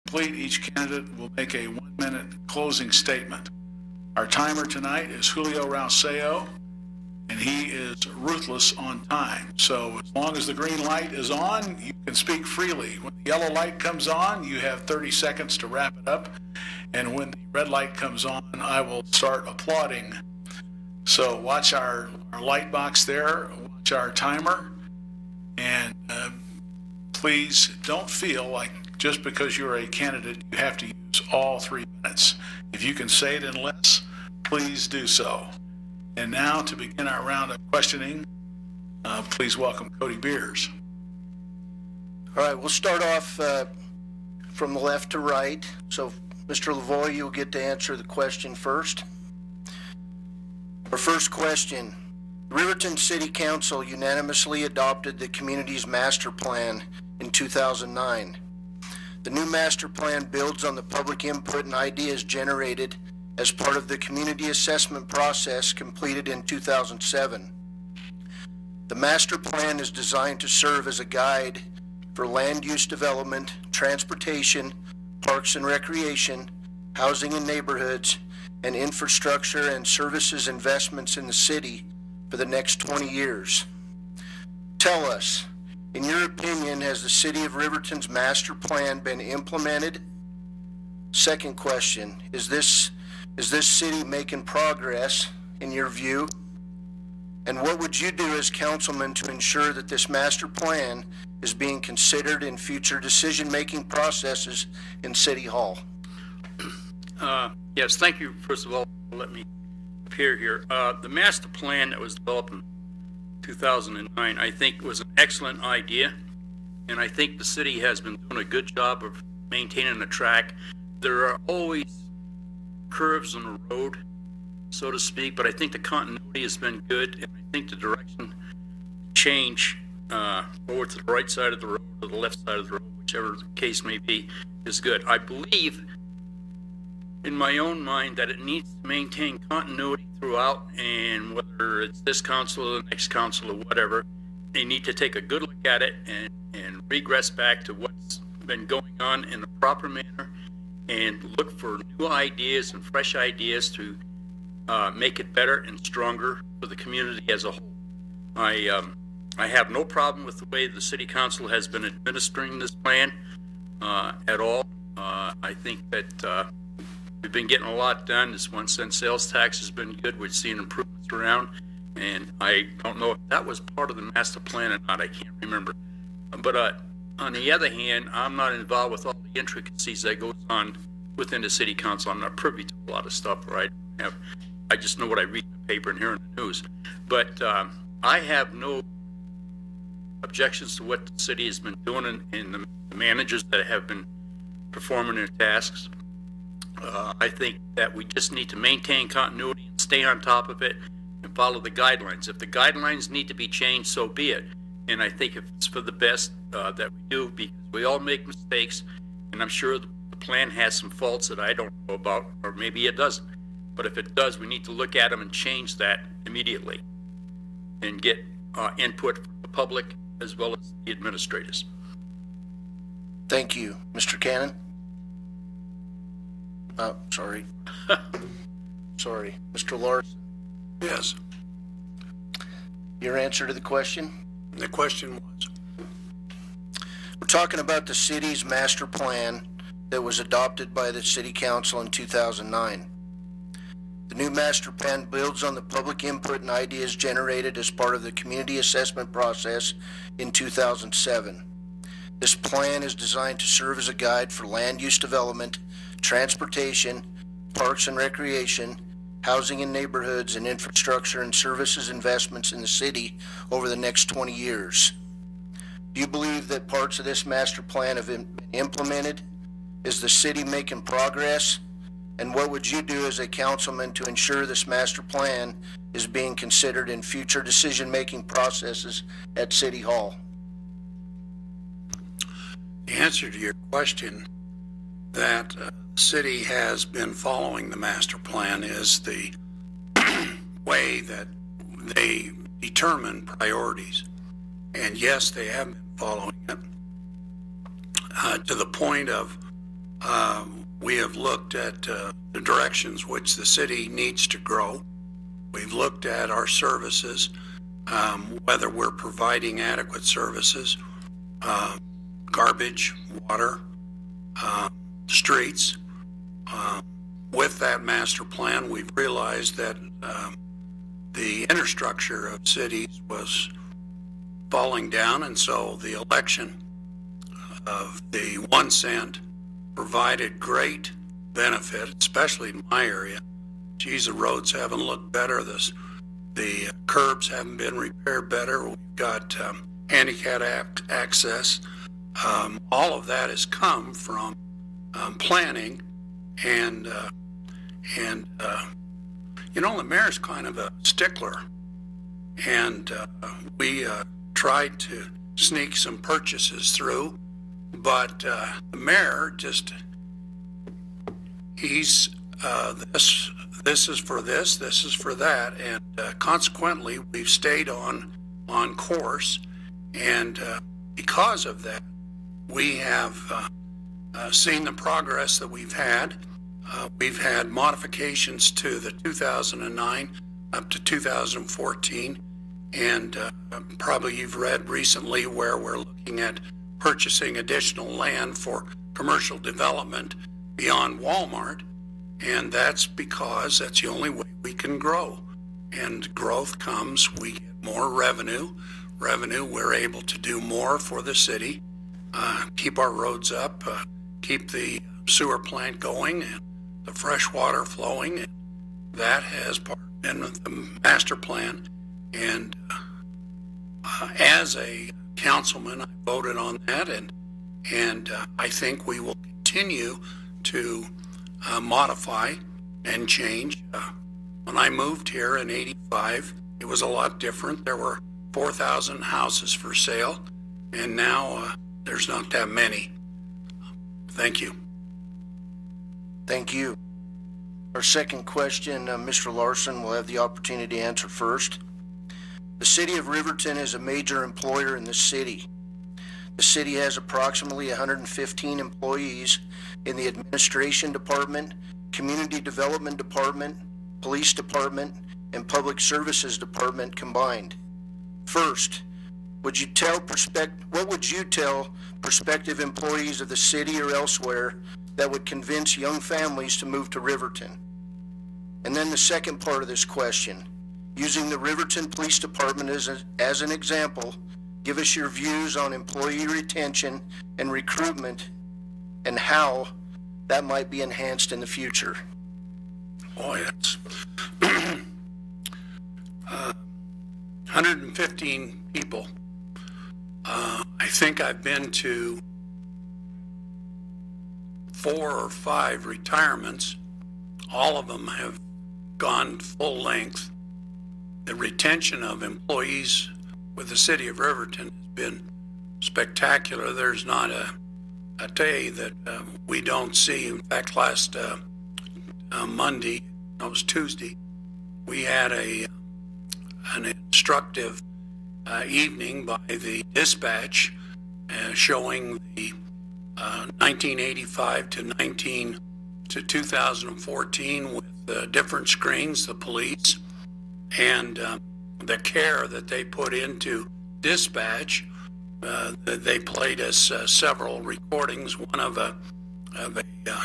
complete, each candidate will make a 1-minute closing statement. Our timer tonight is Julio Rauseo, and he is ruthless on time. So as long as the green light is on, you can speak freely. When the yellow light comes on, you have 30 seconds to wrap it up. And when the red light comes on, I will start applauding. So watch our light box there, watch our timer, and please don't feel like just because you're a candidate, you have to use all 3 minutes. If you can say it in less, please do so. And now to begin our round of questioning, please welcome Cody Beers. All right, we'll start off from the left to right. So, Mr. LaVoie, you'll get to answer the question first. Our first question: Riverton City Council unanimously adopted the community's master plan in 2009. The new master plan builds on the public input and ideas generated as part of the community assessment process completed in 2007. The master plan is designed to serve as a guide for land use development, transportation, parks and recreation, housing and neighborhoods, and infrastructure and services investments in the city for the next 20 years. Tell us, in your opinion, has the City of Riverton's master plan been implemented? Second question, is this city making progress in your view? And what would you do as councilman to ensure that this master plan is being considered in future decision-making processes in City Hall? Yes, thank you. First of all, let me appear here. The master plan that was developed in 2009, I think, was an excellent idea, and I think the city has been doing a good job of maintaining the track. There are always curves on the road, so to speak, but I think the continuity has been good, and I think the direction change over to the right side of the road or the left side of the road, whichever the case may be, is good. I believe in my own mind that it needs to maintain continuity throughout, and whether it's this council or the next council or whatever, they need to take a good look at it and regress back to what's been going on in a proper manner and look for new ideas and fresh ideas to make it better and stronger for the community as a whole. I have no problem with the way the city council has been administering this plan at all. I think that we've been getting a lot done. This 1 cent sales tax has been good. We've seen improvements around, and I don't know if that was part of the master plan or not. I can't remember. But on the other hand, I'm not involved with all the intricacies that goes on within the city council. I'm not privy to a lot of stuff, right? I just know what I read in the paper and hear in the news. But I have no objections to what the city has been doing and the managers that have been performing their tasks. I think that we just need to maintain continuity and stay on top of it and follow the guidelines. If the guidelines need to be changed, so be it. And I think if it's for the best that we do, because we all make mistakes, and I'm sure the plan has some faults that I don't know about, or maybe it doesn't. But if it does, we need to look at them and change that immediately and get input from the public as well as the administrators. Thank you. Mr. Cannon? Oh, sorry. Sorry. Mr. Larson? Yes. Your answer to the question? The question was? We're talking about the city's master plan that was adopted by the City Council in 2009. The new master plan builds on the public input and ideas generated as part of the community assessment process in 2007. This plan is designed to serve as a guide for land use development, transportation, parks and recreation, housing and neighborhoods, and infrastructure and services investments in the city over the next 20 years. Do you believe that parts of this master plan have been implemented? Is the city making progress? And what would you do as a councilman to ensure this master plan is being considered in future decision-making processes at City Hall? The answer to your question, that the city has been following the master plan, is the way that they determine priorities. And yes, they have been following it to the point of We have looked at the directions which the city needs to grow. We've looked at our services, whether we're providing adequate services, garbage, water, streets. With that master plan, we've realized that the infrastructure of cities was falling down, and so the election of the 1 cent provided great benefit, especially in my area. Geez, the roads haven't looked better. The curbs haven't been repaired better. We've got handicap access. All of that has come from planning, and you know, the mayor's kind of a stickler, and we tried to sneak some purchases through, but the mayor just, he's this is for this is for that, and consequently we've stayed on course, and because of that we have seen the progress that we've had. We've had modifications to the 2009 up to 2014, and probably you've read recently where we're looking at purchasing additional land for commercial development beyond Walmart, and that's because that's the only way we can grow. And growth comes, we get more revenue, we're able to do more for the city, keep our roads up, keep the sewer plant going, and the fresh water flowing, and that has been the master plan. And as a councilman, I voted on that, and I think we will continue to modify and change. When I moved here in '85, it was a lot different. There were 4,000 houses for sale, and now there's not that many. Thank you. Thank you. Our second question, Mr. Larson will have the opportunity to answer first. The city of Riverton is a major employer in the city. The city has approximately 115 employees in the administration department, community development department, police department, and public services department combined. First, what would you tell prospective employees of the city or elsewhere that would convince young families to move to Riverton? And then the second part of this question, using the Riverton Police Department as an example, give us your views on employee retention and recruitment and how that might be enhanced in the future. Boy, it's 115 people. I think I've been to 4 or 5 retirements. All of them have gone full length. The retention of employees with the city of Riverton has been spectacular. There's not a day that we don't see. In fact, last Monday, it was Tuesday, we had an instructive evening by the dispatch showing the 1985 to 2014 with different screens, the police, and the care that they put into dispatch. They played us several recordings, one of a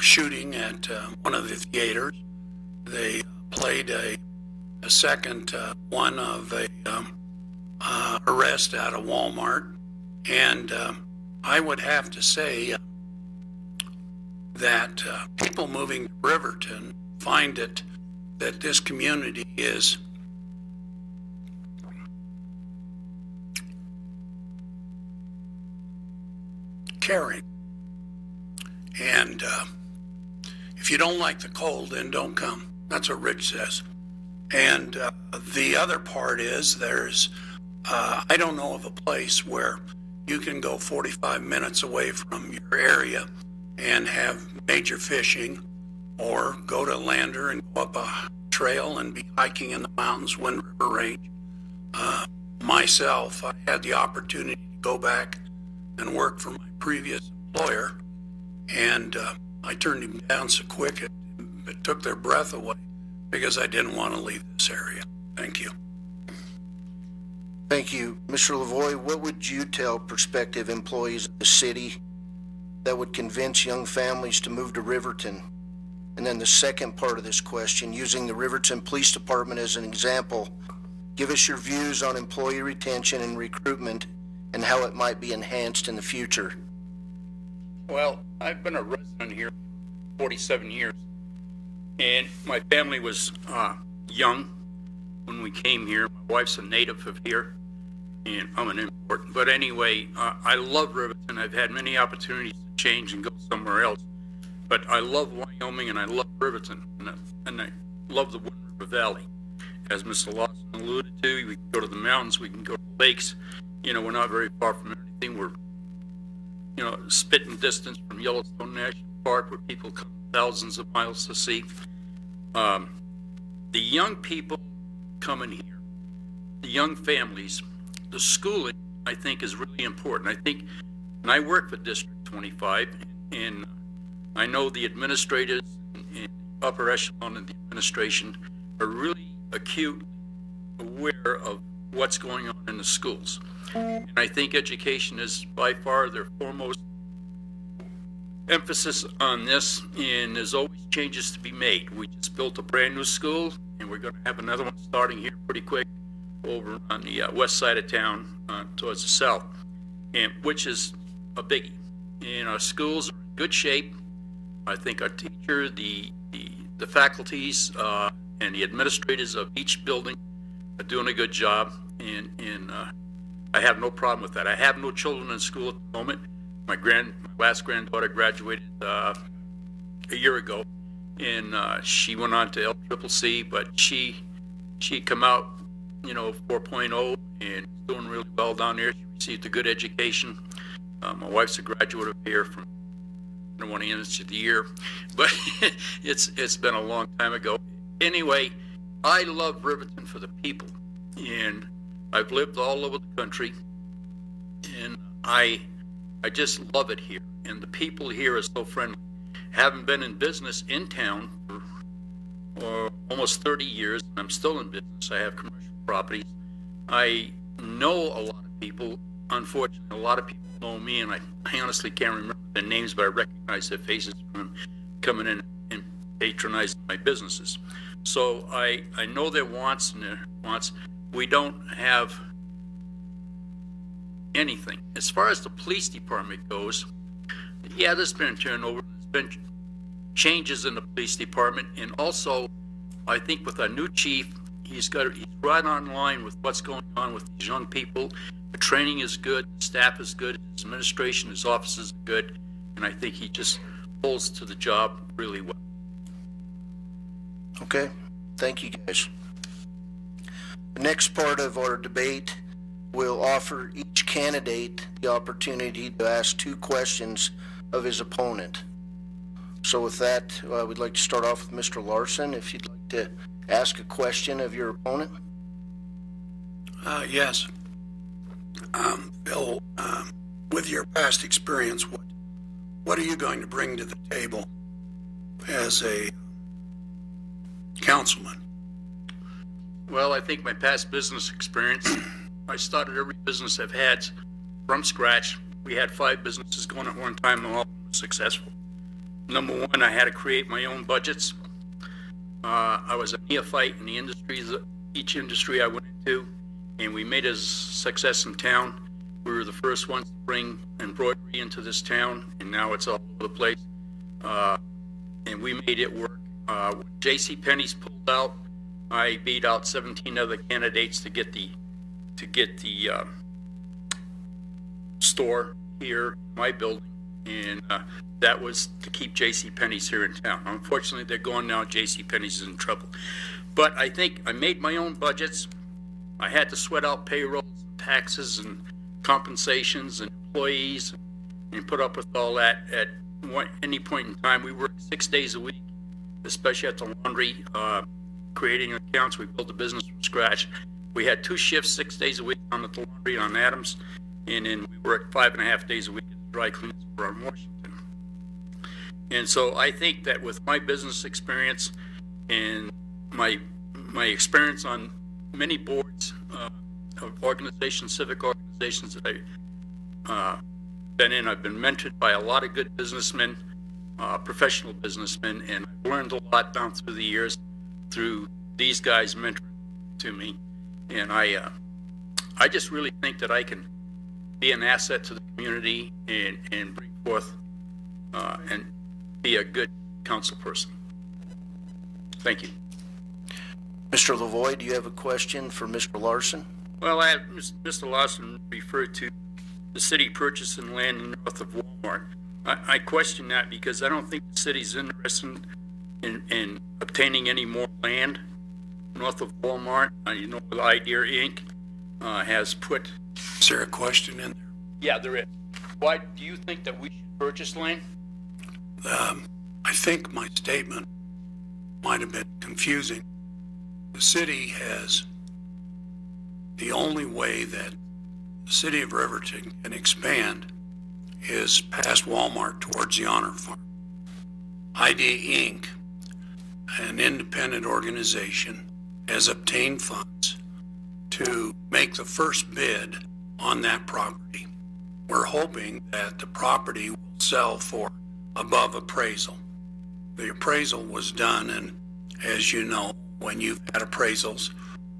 shooting at one of the theaters. They played a second one of a arrest out of Walmart, and I would have to say that people moving to Riverton find it that this community is caring, and if you don't like the cold, then don't come. That's what Rich says. And the other part is there's I don't know of a place where you can go 45 minutes away from your area and have major fishing, or go to Lander and go up a trail and be hiking in the mountains, Wind River Range. Myself, I had the opportunity to go back and work for my previous employer, and I turned him down so quick it took their breath away because I didn't want to leave this area. Thank you. Thank you. Mr. LaVoie, what would you tell prospective employees of the city that would convince young families to move to Riverton? And then the second part of this question, using the Riverton Police Department as an example, give us your views on employee retention and recruitment and how it might be enhanced in the future. Well, I've been a resident here 47 years, and my family was young when we came here. My wife's a native of here, and I'm an import. But anyway, I love Riverton. I've had many opportunities to change and go somewhere else. But I love Wyoming, and I love Riverton, and I love the Wind River Valley. As Mr. Larson alluded to, we can go to the mountains, we can go to the lakes. You know, we're not very far from anything. We're, you know, spitting distance from Yellowstone National Park, where people come thousands of miles to see. The young people coming here, the young families, the schooling, I think, is really important. I think, and I work for District 25, and I know the administrators and upper echelon of the administration are really acute, aware of what's going on in the schools. And I think education is by far their foremost emphasis on this, and there's always changes to be made. We just built a brand new school, and we're going to have another one starting here pretty quick over on the west side of town towards the south, and which is a biggie. And our schools are in good shape. I think our teacher, the faculties, and the administrators of each building are doing a good job, and I have no problem with that. I have no children in school at the moment. My last granddaughter graduated a year ago, and she went on to LCCC, but she come out, you know, 4.0 and doing really well down there. She received a good education. My wife's a graduate of here from, I don't want to end the year, but it's been a long time ago. Anyway, I love Riverton for the people, and I've lived all over the country, and I just love it here, and the people here are so friendly. Having been in business in town for almost 30 years, and I'm still in business. I have commercial properties. I know a lot of people. Unfortunately, a lot of people know me, and I honestly can't remember their names, but I recognize their faces from them coming in and patronizing my businesses. So I know their wants and their wants. We don't have anything. As far as the police department goes, yeah, there's been turnover. There's been changes in the police department, and also I think with our new chief, he's right on line with what's going on with these young people. The training is good, the staff is good, his administration, his offices are good, and I think he just holds to the job really well. Okay, thank you guys. The next part of our debate will offer each candidate the opportunity to ask 2 questions of his opponent. So with that, we'd like to start off with Mr. Larson. If you'd like to ask a question of your opponent. Yes. Bill, with your past experience, what are you going to bring to the table as a councilman? Well, I think my past business experience, I started every business I've had from scratch. We had 5 businesses going at one time, and all of them were successful. Number 1, I had to create my own budgets. I was a neophyte in the industries, each industry I went into, and we made a success in town. We were the first ones to bring embroidery into this town, and now it's all over the place. And we made it work. When JCPenney's pulled out, I beat out 17 other candidates to get the store here in my building, and that was to keep JCPenney's here in town. Unfortunately, they're gone now. JCPenney's is in trouble. But I think I made my own budgets. I had to sweat out payrolls, taxes, and compensations, and employees, and put up with all that. At any point in time, we worked 6 days a week, especially at the laundry, creating accounts. We built a business from scratch. We had 2 shifts, 6 days a week on the laundry on Adams, and then we worked 5.5 days a week at the dry cleaners over on Washington. And so I think that with my business experience and my experience on many boards of organizations, civic organizations that I've been in, I've been mentored by a lot of good businessmen, professional businessmen, and I've learned a lot down through the years through these guys mentoring to me. And I just really think that I can be an asset to the community and bring forth and be a good council person. Thank you. Mr. LaVoie, do you have a question for Mr. Larson? Well, I have Mr. Larson referred to the city purchasing land north of Walmart. I question that because I don't think the city's interested in obtaining any more land north of Walmart. You know, Idea Inc. Has put. Is there a question in there? Yeah, there is. Why do you think that we should purchase land? I think my statement might have been confusing. The city has, the only way that the city of Riverton can expand is past Walmart towards the Honor Farm. Idea Inc., an independent organization, has obtained funds to make the first bid on that property. We're hoping that the property will sell for above appraisal. The appraisal was done, and as you know, when you've had appraisals,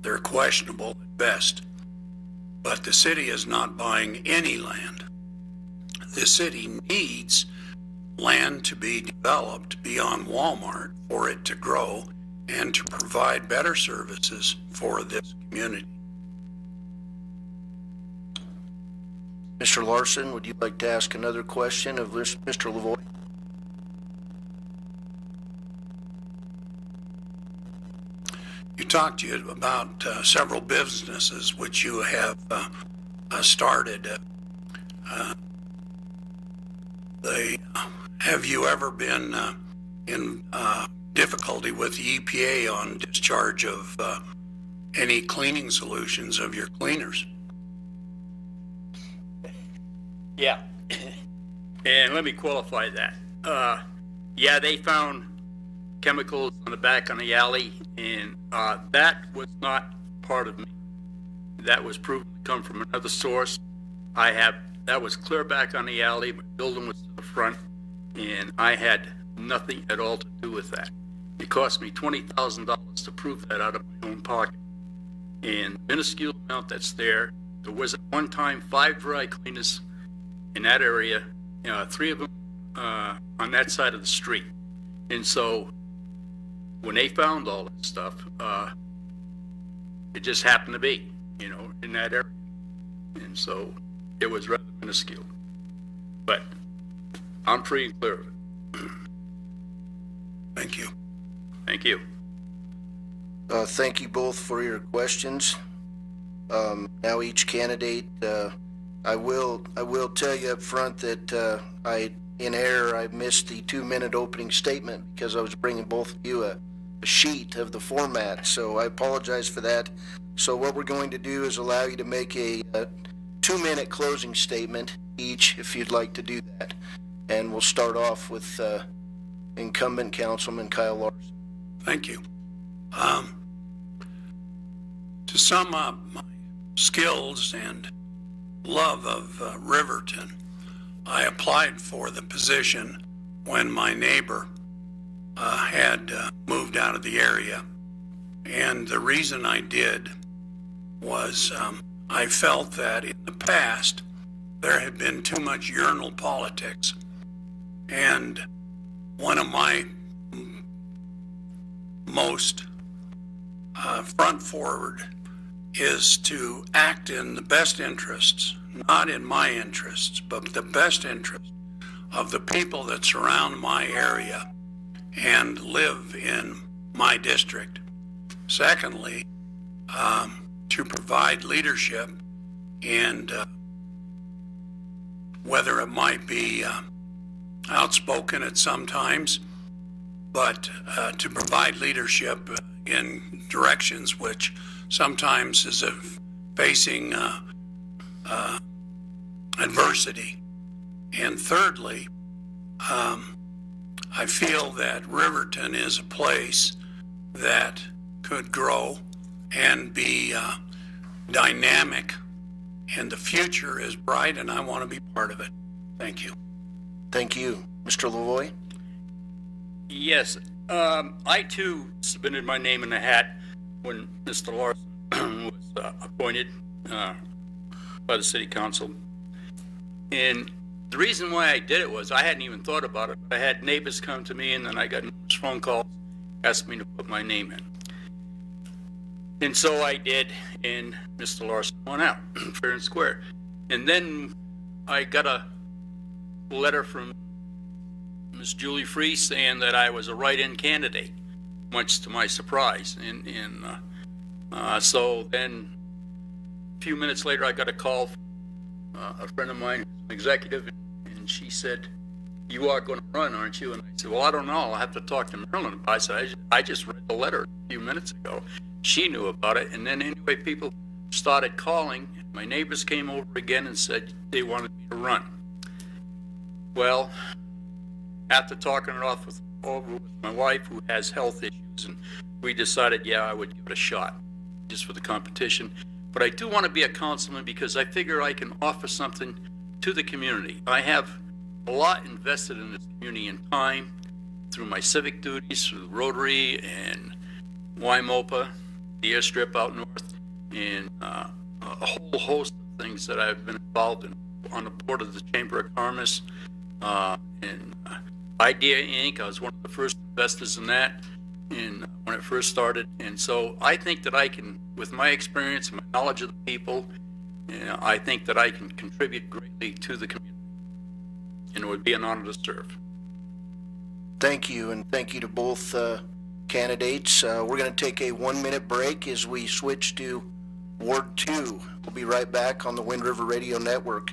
they're questionable at best. But the city is not buying any land. The city needs land to be developed beyond Walmart for it to grow and to provide better services for this community. Mr. Larson, would you like to ask another question of Mr. LaVoie? You talked about several businesses which you have started. Have you ever been in difficulty with the EPA on discharge of any cleaning solutions of your cleaners? Yeah. And let me qualify that. Yeah, they found chemicals on the back on the alley, and that was not part of me. That was proven to come from another source. That was clear back on the alley, my building was to the front, and I had nothing at all to do with that. It cost me $20,000 to prove that out of my own pocket. And minuscule amount that's there was at one time 5 dry cleaners in that area, 3 of them on that side of the street. And so when they found all that stuff, it just happened to be, in that area. And so it was rather minuscule. But I'm free and clear of it. Thank you. Thank you. Thank you both for your questions. Now each candidate, I will tell you up front that in error, I missed the 2-minute opening statement because I was bringing both of you a sheet of the format. So I apologize for that. So what we're going to do is allow you to make a 2-minute closing statement each, if you'd like to do that. And we'll start off with incumbent Councilman Kyle Larson. Thank you. To sum up my skills and love of Riverton, I applied for the position when my neighbor had moved out of the area. And the reason I did was I felt that in the past there had been too much urinal politics. And one of my most front forward is to act in the best interests, not in my interests, but the best interest of the people that surround my area and live in my district. Secondly, to provide leadership, and whether it might be outspoken at some times, but to provide leadership in directions which sometimes is facing adversity. And thirdly, I feel that Riverton is a place that could grow and be dynamic, and the future is bright, and I want to be part of it. Thank you. Thank you. Mr. LaVoie? Yes, I too submitted my name in the hat when Mr. Larson was appointed by the city council. And the reason why I did it was I hadn't even thought about it. I had neighbors come to me, and then I got numerous phone calls asking me to put my name in. And so I did, and Mr. Larson went out, fair and square. And then I got a letter from Miss Julie Free saying that I was a write-in candidate, much to my surprise. And so then a few minutes later, I got a call from a friend of mine, an executive, and she said, "You are going to run, aren't you?" And I said, "Well, I don't know. I'll have to talk to Marilyn." I said, I just read the letter a few minutes ago. She knew about it. And then anyway, people started calling. My neighbors came over again and said they wanted me to run. Well, after talking it over with my wife, who has health issues, and we decided, yeah, I would give it a shot just for the competition. But I do want to be a councilman because I figure I can offer something to the community. I have a lot invested in this community in time through my civic duties, through Rotary and YMOPA, the airstrip out north, and a whole host of things that I've been involved in on the board of the Chamber of Commerce, and Idea Inc. I was one of the first investors in that when it first started. And so I think that I can, with my experience and my knowledge of the people, I think that I can contribute greatly to the community. And it would be an honor to serve. Thank you, and thank you to both candidates. We're going to take a 1-minute break as we switch to Ward 2. We'll be right back on the Wind River Radio Network.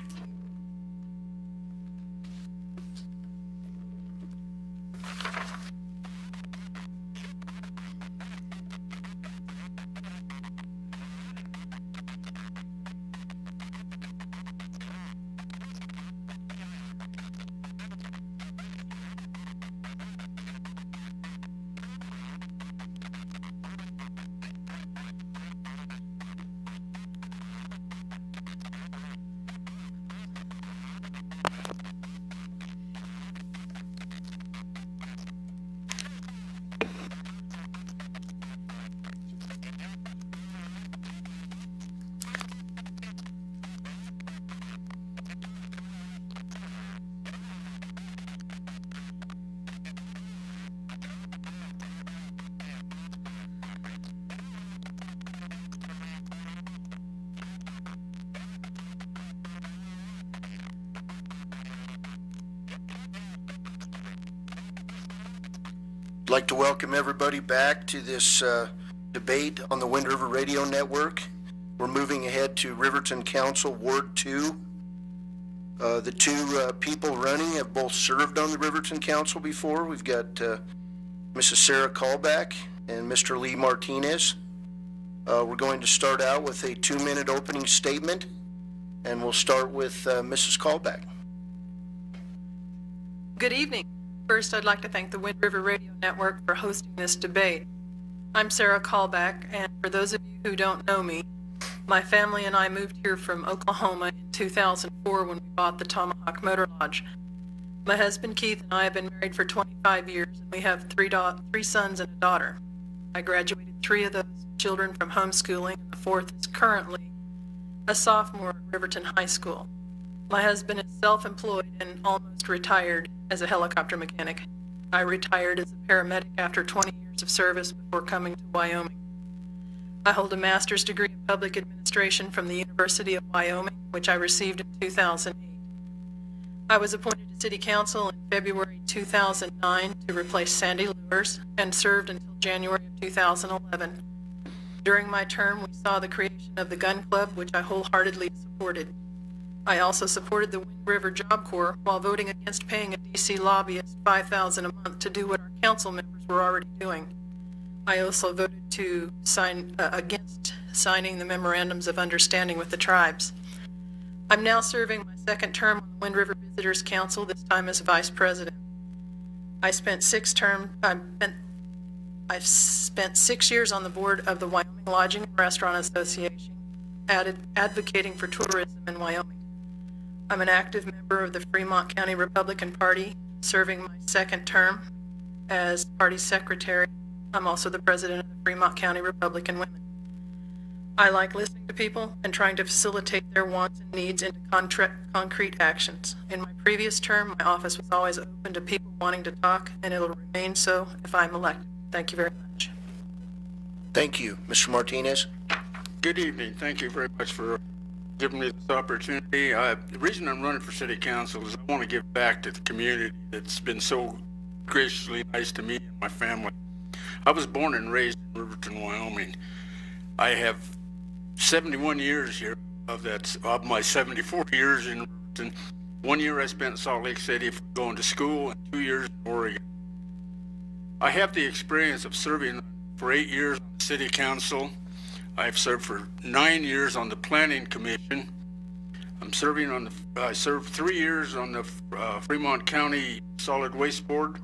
I'd like to welcome everybody back to this debate on the Wind River Radio Network. We're moving ahead to Riverton Council Ward 2. The two people running have both served on the Riverton Council before. We've got Mrs. Sarah Kalbach and Mr. Lee Martinez. We're going to start out with a 2-minute opening statement, and we'll start with Mrs. Kalbach. Good evening. First, I'd like to thank the Wind River Radio Network for hosting this debate. I'm Sarah Kalbach, and for those of you who don't know me, my family and I moved here from Oklahoma in 2004 when we bought the Tomahawk Motor Lodge. My husband Keith and I have been married for 25 years, and we have three sons and a daughter. I graduated 3 of those children from homeschooling, and the 4th is currently a sophomore at Riverton High School. My husband is self-employed and almost retired as a helicopter mechanic. I retired as a paramedic after 20 years of service before coming to Wyoming. I hold a master's degree in public administration from the University of Wyoming, which I received in 2008. I was appointed to City Council in February 2009 to replace Sandy Lures and served until January of 2011. During my term, we saw the creation of the Gun Club, which I wholeheartedly supported. I also supported the Wind River Job Corps while voting against paying a DC lobbyist $5,000 a month to do what our council members were already doing. I also voted to sign against signing the memorandums of understanding with the tribes. I'm now serving my 2nd term on the Wind River Visitors Council, this time as vice president. I've spent 6 years on the board of the Wyoming Lodging and Restaurant Association, advocating for tourism in Wyoming. I'm an active member of the Fremont County Republican Party, serving my 2nd term as party secretary. I'm also the president of the Fremont County Republican Women. I like listening to people and trying to facilitate their wants and needs into concrete actions. In my previous term, my office was always open to people wanting to talk, and it'll remain so if I'm elected. Thank you very much. Thank you. Mr. Martinez? Good evening. Thank you very much for giving me this opportunity. The reason I'm running for city council is I want to give back to the community that's been so graciously nice to me and my family. I was born and raised in Riverton, Wyoming. I have 71 years here of my 74 years in Riverton. 1 year I spent in Salt Lake City going to school, and 2 years in Oregon. I have the experience of serving for 8 years on the city council. I've served for 9 years on the planning commission. I served 3 years on the Fremont County Solid Waste Board.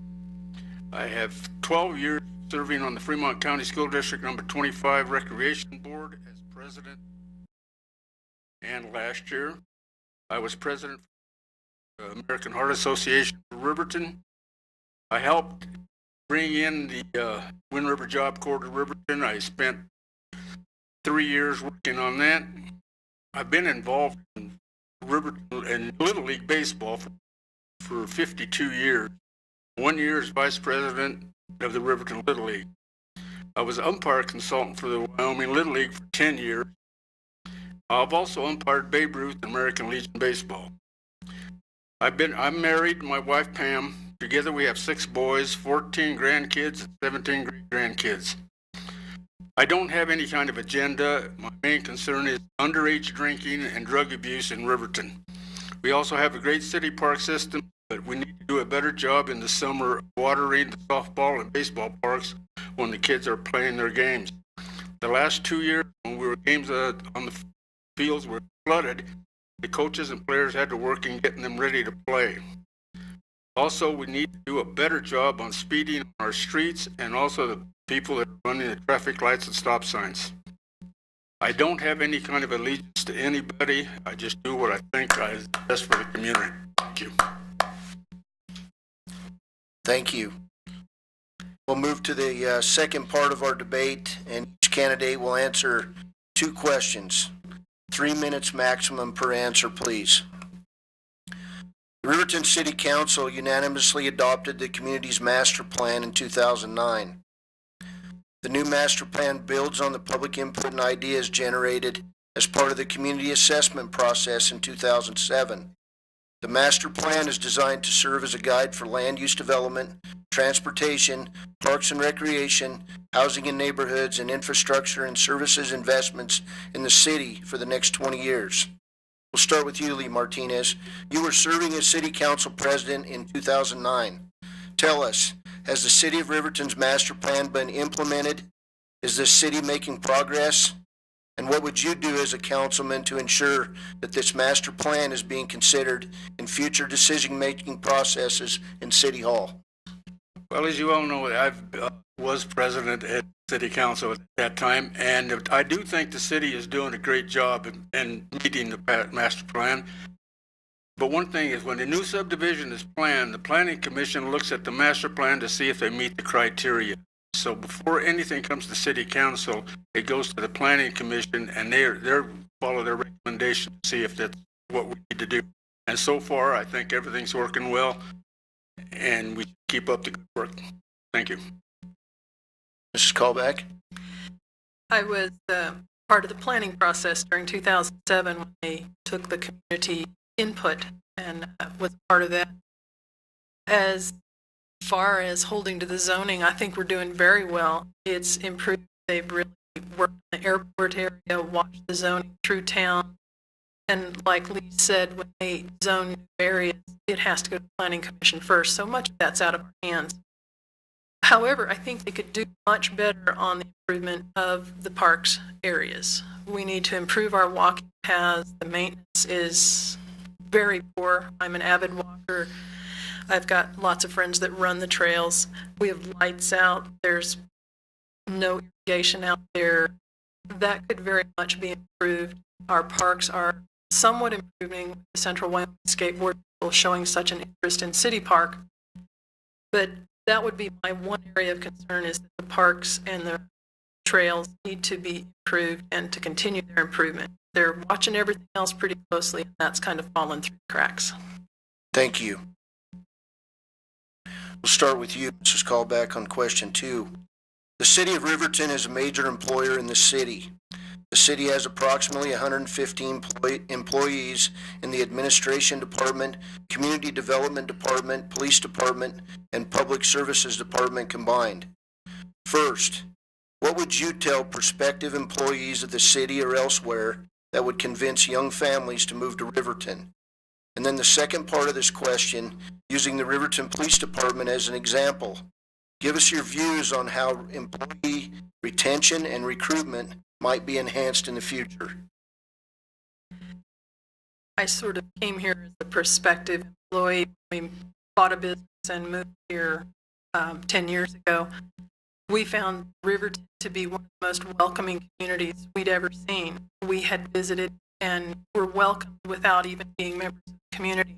I have 12 years serving on the Fremont County School District number 25 Recreation Board as president. And last year, I was president of the American Heart Association for Riverton. I helped bring in the Wind River Job Corps to Riverton. I spent 3 years working on that. I've been involved in Riverton and Little League Baseball for 52 years. 1 year as vice president of the Riverton Little League. I was umpire consultant for the Wyoming Little League for 10 years. I've also umpired Babe Ruth and American Legion Baseball. I'm married to my wife Pam. Together we have 6 boys, 14 grandkids, and 17 great-grandkids. I don't have any kind of agenda. My main concern is underage drinking and drug abuse in Riverton. We also have a great city park system, but we need to do a better job in the summer watering the softball and baseball parks when the kids are playing their games. The last 2 years when games on the fields were flooded, the coaches and players had to work in getting them ready to play. Also, we need to do a better job on speeding on our streets and also the people that are running the traffic lights and stop signs. I don't have any kind of allegiance to anybody. I just do what I think is best for the community. Thank you. Thank you. We'll move to the second part of our debate, and each candidate will answer 2 questions. 3 minutes maximum per answer, please. The Riverton City Council unanimously adopted the community's master plan in 2009. The new master plan builds on the public input and ideas generated as part of the community assessment process in 2007. The master plan is designed to serve as a guide for land use development, transportation, parks and recreation, housing and neighborhoods, and infrastructure and services investments in the city for the next 20 years. We'll start with you, Lee Martinez. You were serving as city council president in 2009. Tell us, has the city of Riverton's master plan been implemented? Is the city making progress? And what would you do as a councilman to ensure that this master plan is being considered in future decision-making processes in City Hall? Well, as you all know, I was president at City Council at that time, and I do think the city is doing a great job in meeting the master plan. But one thing is, when a new subdivision is planned, the Planning Commission looks at the master plan to see if they meet the criteria. So before anything comes to City Council, it goes to the Planning Commission, and they follow their recommendation to see if that's what we need to do. And so far, I think everything's working well, and we keep up the good work. Thank you. Mrs. Kalbach? I was part of the planning process during 2007 when they took the community input and was part of that. As far as holding to the zoning, I think we're doing very well. It's improved. They've really worked in the airport area, watched the zoning through town. And like Lee said, when they zone new areas, it has to go to the Planning Commission first. So much of that's out of our hands. However, I think they could do much better on the improvement of the parks areas. We need to improve our walking paths. The maintenance is very poor. I'm an avid walker. I've got lots of friends that run the trails. We have lights out. There's no irrigation out there. That could very much be improved. Our parks are somewhat improving with the Central Wyoming Skateboard People showing such an interest in City Park. But that would be my one area of concern, is that the parks and the trails need to be improved and to continue their improvement. They're watching everything else pretty closely, and that's kind of fallen through the cracks. Thank you. We'll start with you, Mrs. Kalbach, on question 2. The city of Riverton is a major employer in the city. The city has approximately 115 employees in the administration department, community development department, police department, and public services department combined. First, what would you tell prospective employees of the city or elsewhere that would convince young families to move to Riverton? And then the second part of this question, using the Riverton Police Department as an example, give us your views on how employee retention and recruitment might be enhanced in the future. I sort of came here as a prospective employee. We bought a business and moved here 10 years ago. We found Riverton to be one of the most welcoming communities we'd ever seen. We had visited and were welcomed without even being members of the community.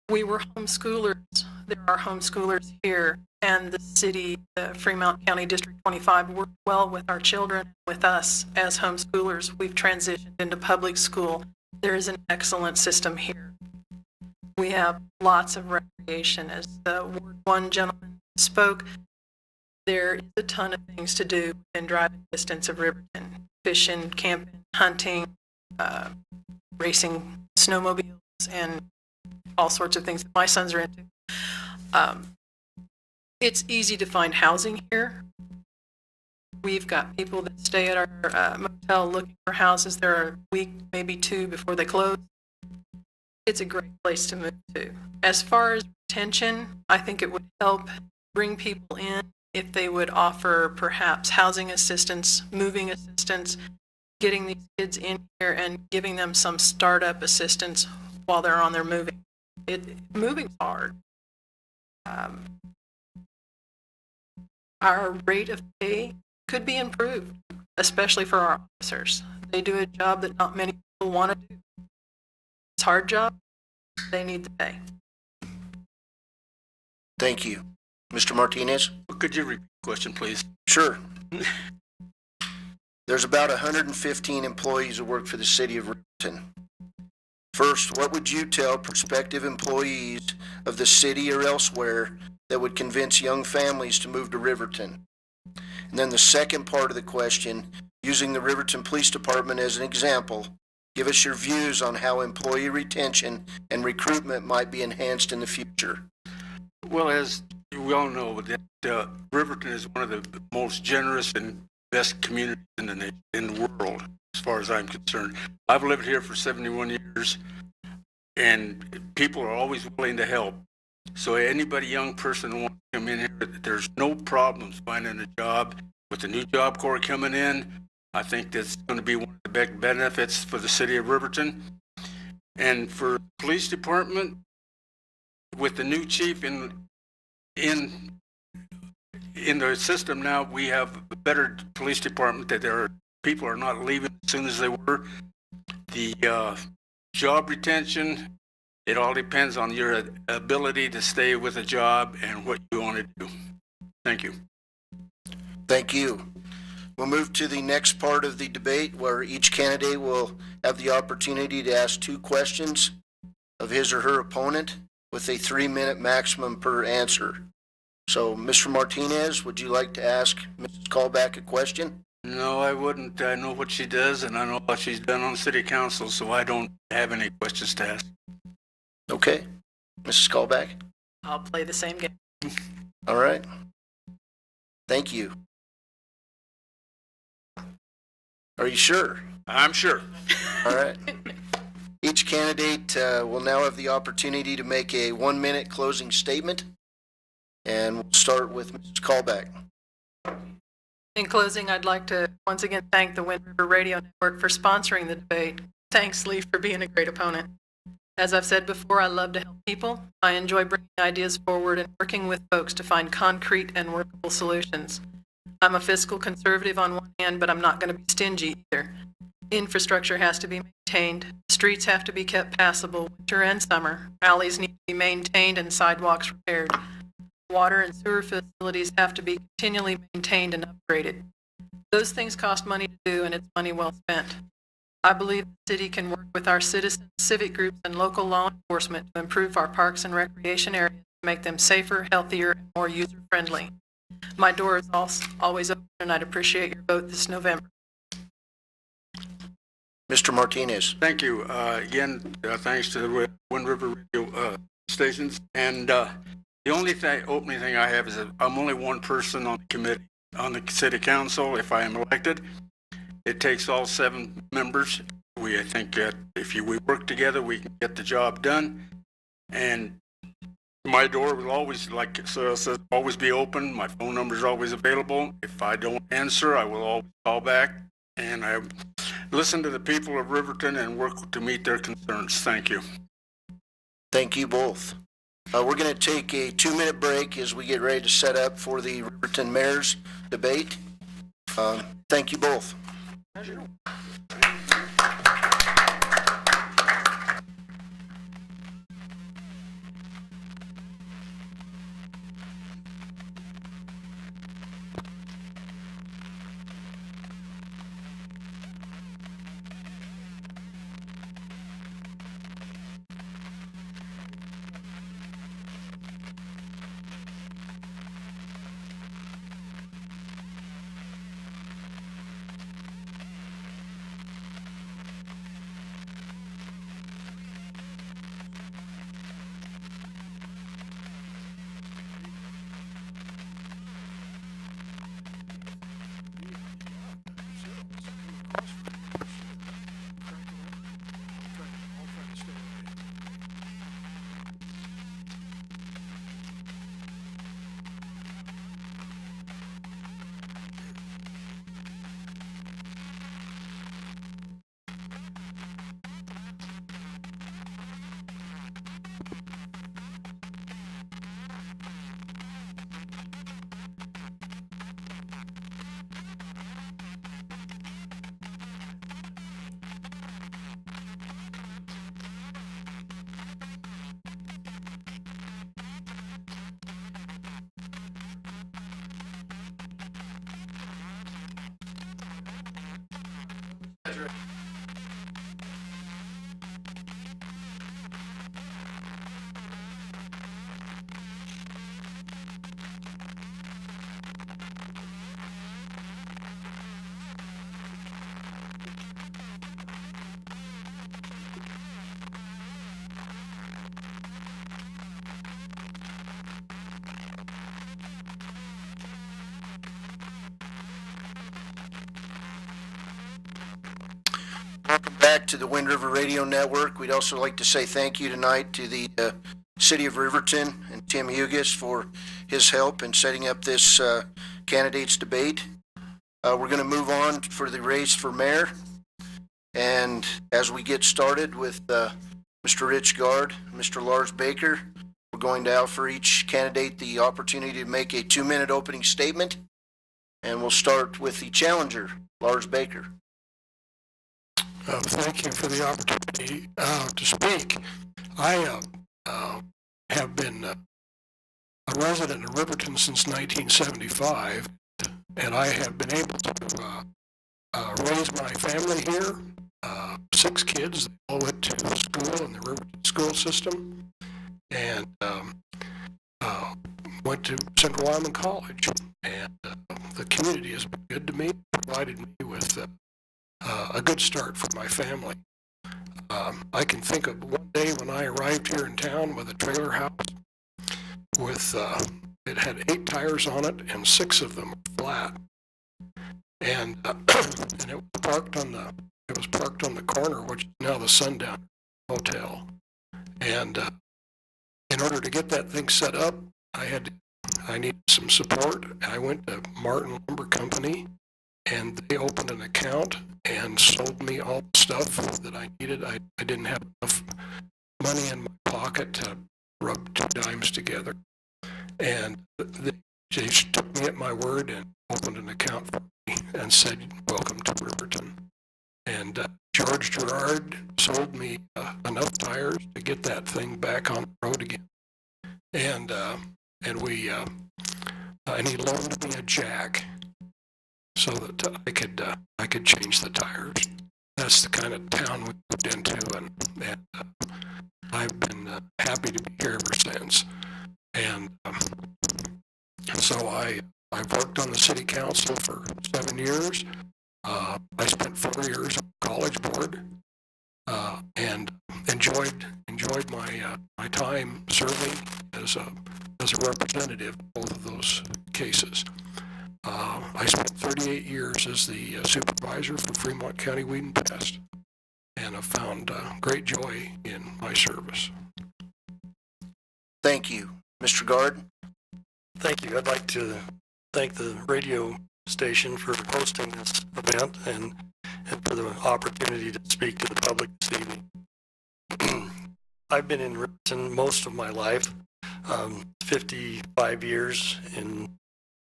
We were homeschoolers. There are homeschoolers here, and the city, the Fremont County District 25, worked well with our children, with us as homeschoolers. We've transitioned into public school. There is an excellent system here. We have lots of recreation. As the Ward 1 gentleman spoke, there is a ton of things to do within driving distance of Riverton. Fishing, camping, hunting, racing snowmobiles, and all sorts of things that my sons are into. It's easy to find housing here. We've got people that stay at our motel looking for houses. There are a week, maybe 2 before they close. It's a great place to move to. As far as retention, I think it would help bring people in if they would offer perhaps housing assistance, moving assistance, getting these kids in here and giving them some startup assistance while they're on their moving. Moving's hard. Our rate of pay could be improved, especially for our officers. They do a job that not many people want to do. It's a hard job. They need the pay. Thank you. Mr. Martinez? Could you repeat the question, please? Sure. There's about 115 employees that work for the city of Riverton. First, what would you tell prospective employees of the city or elsewhere that would convince young families to move to Riverton? And then the second part of the question, using the Riverton Police Department as an example, give us your views on how employee retention and recruitment might be enhanced in the future. Well, as we all know, that Riverton is one of the most generous and best communities in the world, as far as I'm concerned. I've lived here for 71 years, and people are always willing to help. So anybody, young person who wants to come in here, there's no problems finding a job. With the new Job Corps coming in, I think that's going to be one of the big benefits for the city of Riverton. And for the police department, with the new chief in the system now, we have a better police department, that people are not leaving as soon as they were. The job retention, it all depends on your ability to stay with a job and what you want to do. Thank you. Thank you. We'll move to the next part of the debate, where each candidate will have the opportunity to ask 2 questions of his or her opponent with a 3-minute maximum per answer. So, Mr. Martinez, would you like to ask Mrs. Kalbach a question? No, I wouldn't. I know what she does, and I know what she's done on city council, so I don't have any questions to ask. Okay. Mrs. Kalbach? I'll play the same game. All right. Thank you. Are you sure? I'm sure. All right. Each candidate will now have the opportunity to make a 1-minute closing statement. And we'll start with Mrs. Kalbach. In closing, I'd like to once again thank the Wind River Radio Network for sponsoring the debate. Thanks, Lee, for being a great opponent. As I've said before, I love to help people. I enjoy bringing ideas forward and working with folks to find concrete and workable solutions. I'm a fiscal conservative on one hand, but I'm not going to be stingy either. Infrastructure has to be maintained, streets have to be kept passable winter and summer, alleys need to be maintained and sidewalks repaired. Water and sewer facilities have to be continually maintained and upgraded. Those things cost money to do, and it's money well spent. I believe the city can work with our citizens, civic groups, and local law enforcement to improve our parks and recreation areas, to make them safer, healthier, and more user-friendly. My door is always open, and I'd appreciate your vote this November. Mr. Martinez. Thank you. Again, thanks to the Wind River radio stations. And the only opening thing I have is that I'm only one person on the committee, on the city council, if I am elected. It takes all 7 members. I think if we work together, we can get the job done. And my door will always, like Sarah says, always be open. My phone number is always available. If I don't answer, I will always call back. And I listen to the people of Riverton and work to meet their concerns. Thank you. Thank you both. We're going to take a 2-minute break as we get ready to set up for the Riverton Mayor's debate. Thank you both. Welcome back to the Wind River Radio Network. We'd also like to say thank you tonight to the City of Riverton and Tim Hughes for his help in setting up this candidates debate. We're going to move on for the race for mayor. And as we get started with Mr. Rich Gard, Mr. Lars Baker, we're going to offer each candidate the opportunity to make a 2-minute opening statement. And we'll start with the challenger, Lars Baker. Thank you for the opportunity to speak. I have been a resident of Riverton since 1975, and I have been able to raise my family here, 6 kids. They all went to school in the Riverton school system, and went to Central Wyoming College. And the community has been good to me, provided me with a good start for my family. I can think of one day when I arrived here in town with a trailer house with, it had 8 tires on it and 6 of them were flat. And it was parked on the corner, which is now the Sundown Hotel. And in order to get that thing set up, I needed some support. I went to Martin Lumber Company, and they opened an account and sold me all the stuff that I needed. I didn't have enough money in my pocket to rub two dimes together. And they just took me at my word and opened an account for me and said, welcome to Riverton. And George Gerard sold me enough tires to get that thing back on the road again. And he loaned me a jack so that I could change the tires. That's the kind of town we moved into, and I've been happy to be here ever since. And so I've worked on the city council for 7 years. I spent 4 years on the college board, and enjoyed my time serving as a representative in both of those cases. I spent 38 years as the supervisor for Fremont County Weed and Pest, and have found great joy in my service. Thank you. Mr. Gard? Thank you. I'd like to thank the radio station for hosting this event and for the opportunity to speak to the public this evening. I've been in Riverton most of my life, 55 years in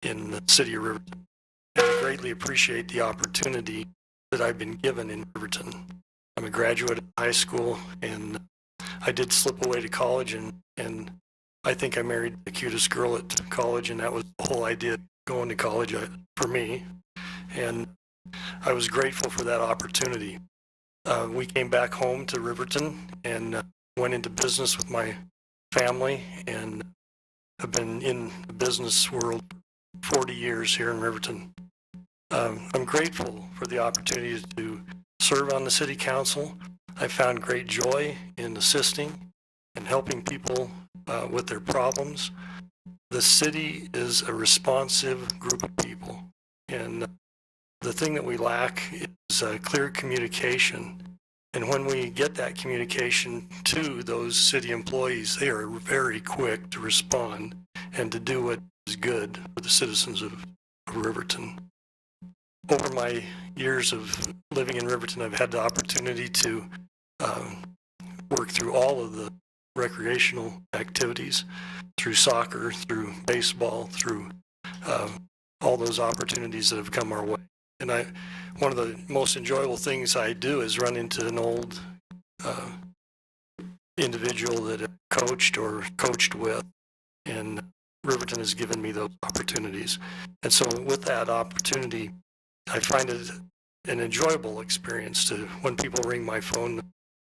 the city of Riverton. And I greatly appreciate the opportunity that I've been given in Riverton. I'm a graduate of high school, and I did slip away to college, and I think I married the cutest girl at college, and that was the whole idea going to college for me. And I was grateful for that opportunity. We came back home to Riverton and went into business with my family, and have been in the business world 40 years here in Riverton. I'm grateful for the opportunity to serve on the city council. I found great joy in assisting and helping people with their problems. The city is a responsive group of people, and the thing that we lack is clear communication. And when we get that communication to those city employees, they are very quick to respond and to do what is good for the citizens of Riverton. Over my years of living in Riverton, I've had the opportunity to work through all of the recreational activities, through soccer, through baseball, through all those opportunities that have come our way. And one of the most enjoyable things I do is run into an old individual that I coached or coached with, and Riverton has given me those opportunities. And so with that opportunity, I find it an enjoyable experience to, when people ring my phone,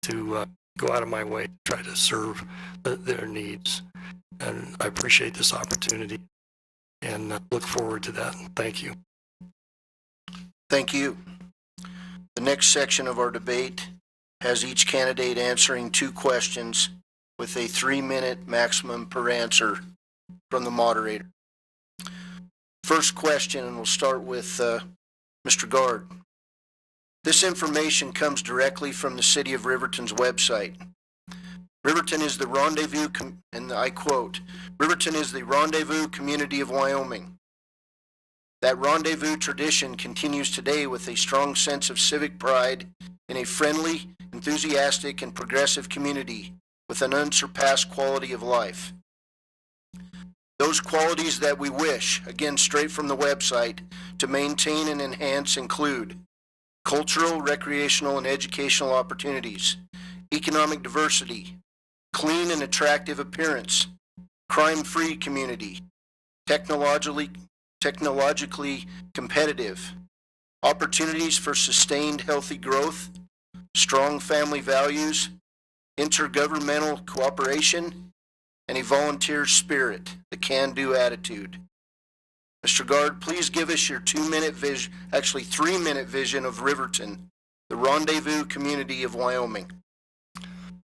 to go out of my way to try to serve their needs. And I appreciate this opportunity and look forward to that. Thank you. Thank you. The next section of our debate has each candidate answering 2 questions with a 3-minute maximum per answer from the moderator. First question, and we'll start with Mr. Gard. This information comes directly from the City of Riverton's website. Riverton is the rendezvous, and I quote, Riverton is the rendezvous community of Wyoming. That rendezvous tradition continues today with a strong sense of civic pride in a friendly, enthusiastic, and progressive community with an unsurpassed quality of life. Those qualities that we wish, again straight from the website, to maintain and enhance include cultural, recreational, and educational opportunities, economic diversity, clean and attractive appearance, crime-free community, technologically competitive, opportunities for sustained healthy growth, strong family values, intergovernmental cooperation, and a volunteer spirit, the can-do attitude. Mr. Gard, please give us your 2-minute vision, actually 3-minute vision of Riverton, the rendezvous community of Wyoming.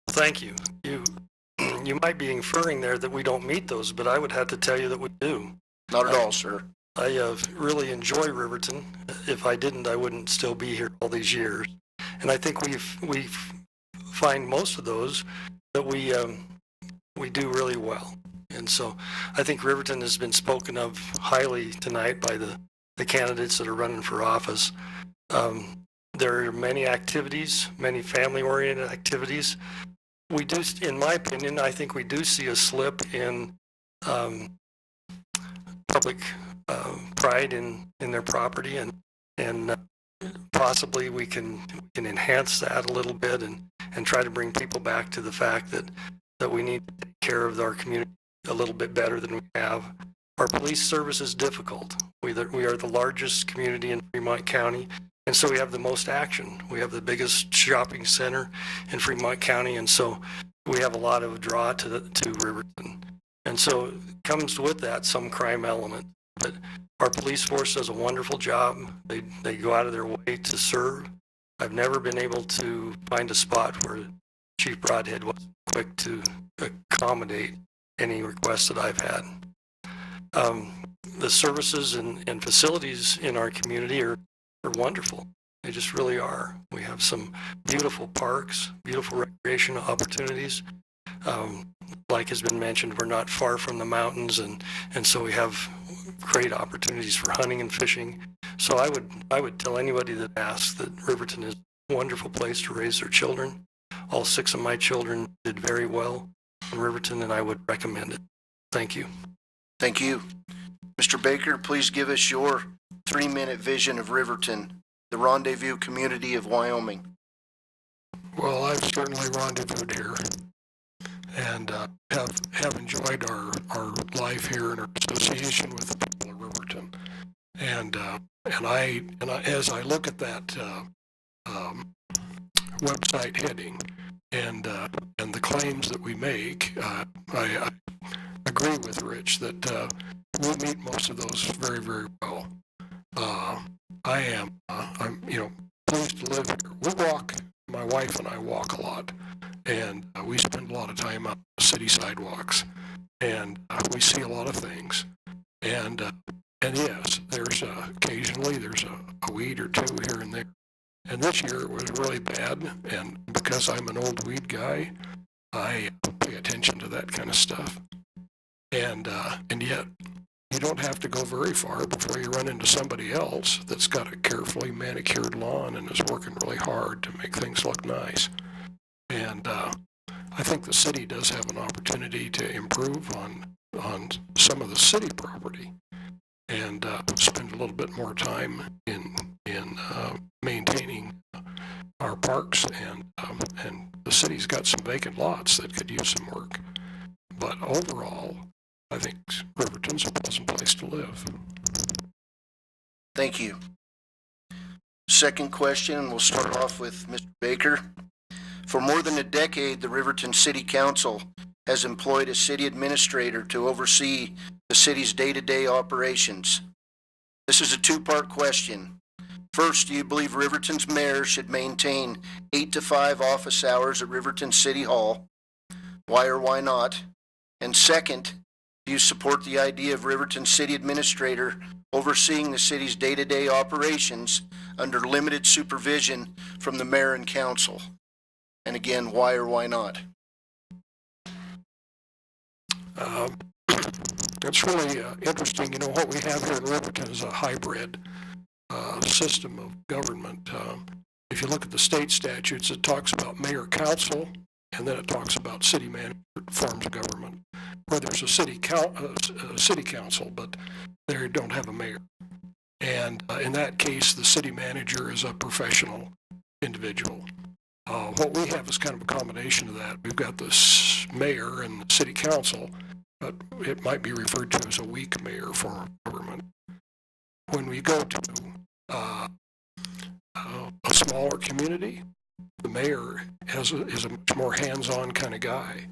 Thank you. You might be inferring there that we don't meet those, but I would have to tell you that we do. Not at all, sir. I really enjoy Riverton. If I didn't, I wouldn't still be here all these years. And I think we find most of those that we do really well. And so I think Riverton has been spoken of highly tonight by the candidates that are running for office. There are many activities, many family-oriented activities. we do, in my opinion, I think we do see a slip in public pride in their property, and possibly we can enhance that a little bit and try to bring people back to the fact that we need to take care of our community a little bit better than we have. Our police service is difficult. We are the largest community in Fremont County, and so we have the most action. We have the biggest shopping center in Fremont County, and so we have a lot of draw to Riverton. And so comes with that some crime element. But our police force does a wonderful job. They go out of their way to serve. I've never been able to find a spot where Chief Broadhead wasn't quick to accommodate any requests that I've had. The services and facilities in our community are wonderful. They just really are. We have some beautiful parks, beautiful recreational opportunities. Like has been mentioned, we're not far from the mountains, and so we have great opportunities for hunting and fishing. So I would tell anybody that asks that Riverton is a wonderful place to raise their children. All 6 of my children did very well in Riverton, and I would recommend it. Thank you. Thank you. Mr. Baker, please give us your 3-minute vision of Riverton, the rendezvous community of Wyoming. Well, I've certainly rendezvoused here and have enjoyed our life here and our association with the people of Riverton. And I as I look at that website heading and the claims that we make, I agree with Rich that we meet most of those very, very well. I'm pleased to live here. We walk. My wife and I walk a lot, and we spend a lot of time on city sidewalks, and we see a lot of things. And yes, there's occasionally there's a weed or two here and there. And this year it was really bad, and because I'm an old weed guy, I pay attention to that kind of stuff. And yet, you don't have to go very far before you run into somebody else that's got a carefully manicured lawn and is working really hard to make things look nice. And I think the city does have an opportunity to improve on some of the city property and spend a little bit more time in maintaining our parks, and the city's got some vacant lots that could use some work. But overall, I think Riverton's a pleasant place to live. Thank you. Second question, and we'll start off with Mr. Baker. For more than a decade, the Riverton City Council has employed a city administrator to oversee the city's day-to-day operations. This is a two-part question. First, do you believe Riverton's mayor should maintain 8 to 5 office hours at Riverton City Hall? Why or why not? And second, do you support the idea of Riverton City Administrator overseeing the city's day-to-day operations under limited supervision from the mayor and council? And again, why or why not? It's really interesting. You know, what we have here in Riverton is a hybrid system of government. If you look at the state statutes, it talks about mayor council, and then it talks about city manager forms of government, where there's a city council, but they don't have a mayor. And in that case, the city manager is a professional individual. What we have is kind of a combination of that. We've got this mayor and the city council, but it might be referred to as a weak mayor form of government. When we go to a smaller community, the mayor is a much more hands-on kind of guy.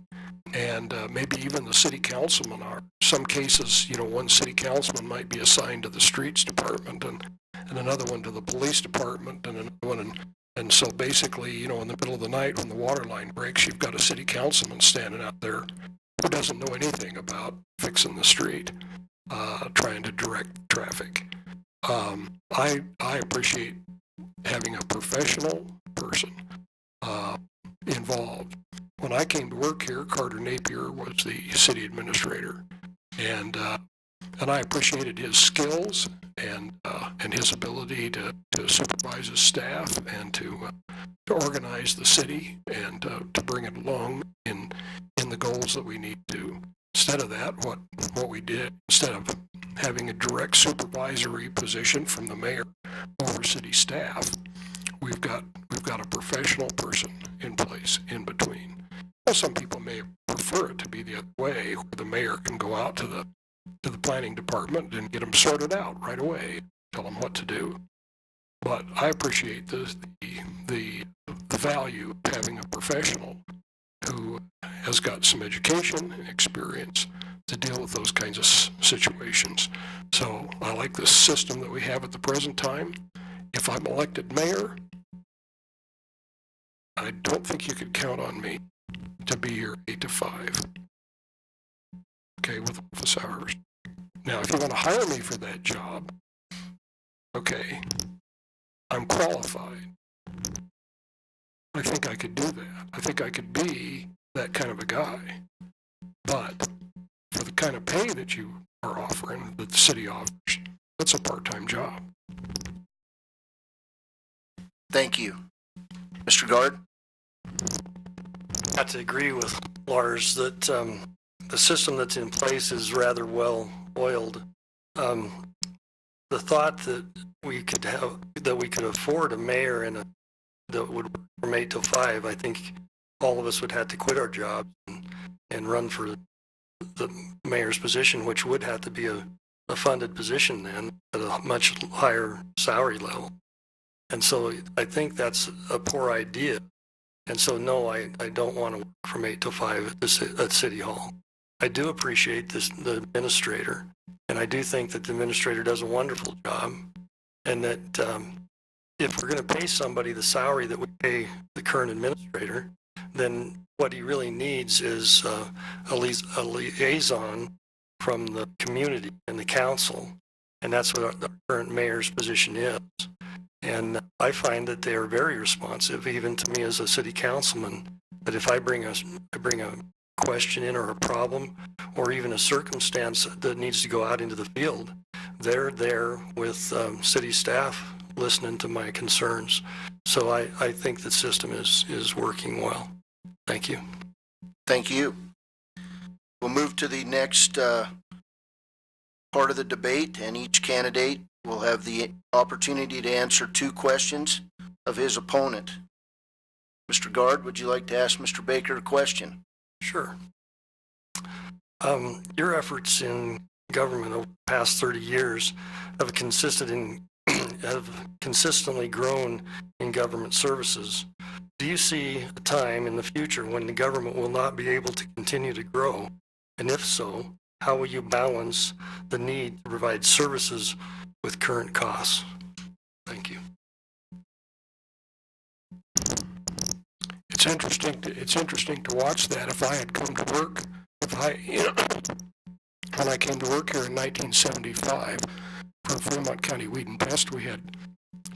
And maybe even the city councilmen are. Some cases, you know, one city councilman might be assigned to the streets department and another one to the police department and another one. And so basically, you know, in the middle of the night when the water line breaks, you've got a city councilman standing out there who doesn't know anything about fixing the street, trying to direct traffic. I appreciate having a professional person involved. When I came to work here, Carter Napier was the city administrator, and And I appreciated his skills and his ability to supervise his staff and to organize the city and to bring it along in the goals that we need to. Instead of that, what we did, instead of having a direct supervisory position from the mayor over city staff, we've got a professional person in place in between. Well, some people may prefer it to be the other way, where the mayor can go out to the planning department and get them sorted out right away, tell them what to do. But I appreciate the value of having a professional who has got some education and experience to deal with those kinds of situations. So I like the system that we have at the present time. If I'm elected mayor, I don't think you could count on me to be here 8 to 5. Okay, with office hours. Now, if you want to hire me for that job, okay, I'm qualified. I think I could do that. I think I could be that kind of a guy. But for the kind of pay that you are offering, that the city offers, that's a part-time job. Thank you. Mr. Gard? I have to agree with Lars that the system that's in place is rather well oiled. The thought that we could afford a mayor that would work from 8 to 5, I think all of us would have to quit our jobs and run for the mayor's position, which would have to be a funded position then at a much higher salary level. And so I think that's a poor idea. And so, no, I don't want to work from 8 to 5 at City Hall. I do appreciate the administrator, and I do think that the administrator does a wonderful job, and that if we're going to pay somebody the salary that we pay the current administrator, then what he really needs is a liaison from the community and the council, and that's what our current mayor's position is. And I find that they are very responsive, even to me as a city councilman, that if I bring a question in or a problem or even a circumstance that needs to go out into the field, they're there with city staff listening to my concerns. So I think the system is working well. Thank you. Thank you. We'll move to the next part of the debate, and each candidate will have the opportunity to answer 2 questions of his opponent. Mr. Gard, would you like to ask Mr. Baker a question? Sure. Your efforts in government over the past 30 years have consistently grown in government services. Do you see a time in the future when the government will not be able to continue to grow? And if so, how will you balance the need to provide services with current costs? Thank you. It's interesting to watch that. If I had come to work, when I came to work here in 1975 for Fremont County Weed and Pest, we had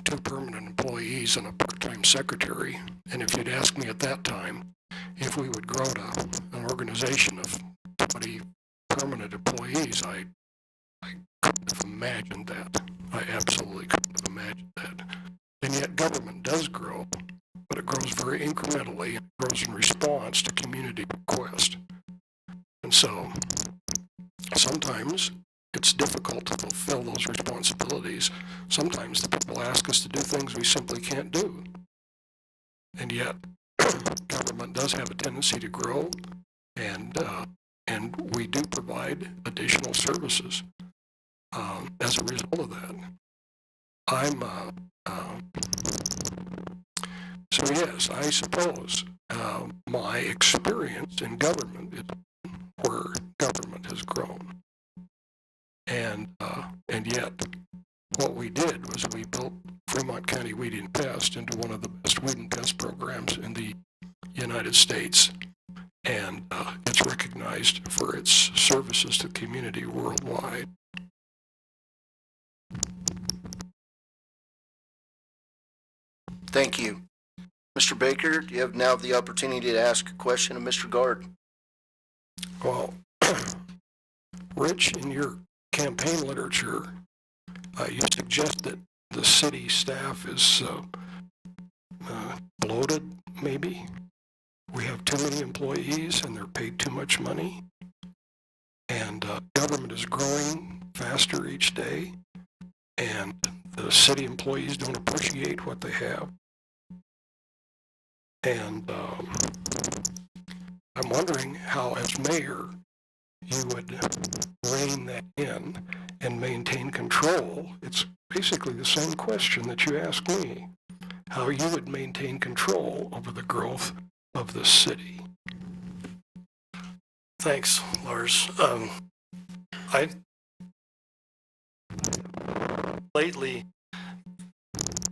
2 permanent employees and a part-time secretary. And if you'd asked me at that time if we would grow to an organization of 20 permanent employees, I couldn't have imagined that. I absolutely couldn't have imagined that. And yet government does grow, but it grows very incrementally, and it grows in response to community request. And so sometimes it's difficult to fulfill those responsibilities. Sometimes the people ask us to do things we simply can't do. And yet government does have a tendency to grow, and we do provide additional services as a result of that. So yes, I suppose my experience in government is where government has grown. And yet what we did was we built Fremont County Weed and Pest into one of the best weed and pest programs in the United States. And it's recognized for its services to the community worldwide. Thank you. Mr. Baker, you have now the opportunity to ask a question of Mr. Gard. Well, Rich, in your campaign literature, you suggest that the city staff is bloated, maybe. We have too many employees and they're paid too much money. And government is growing faster each day. And the city employees don't appreciate what they have. And I'm wondering how, as mayor, you would rein that in and maintain control. It's basically the same question that you asked me, how you would maintain control over the growth of the city. Thanks, Lars. I lately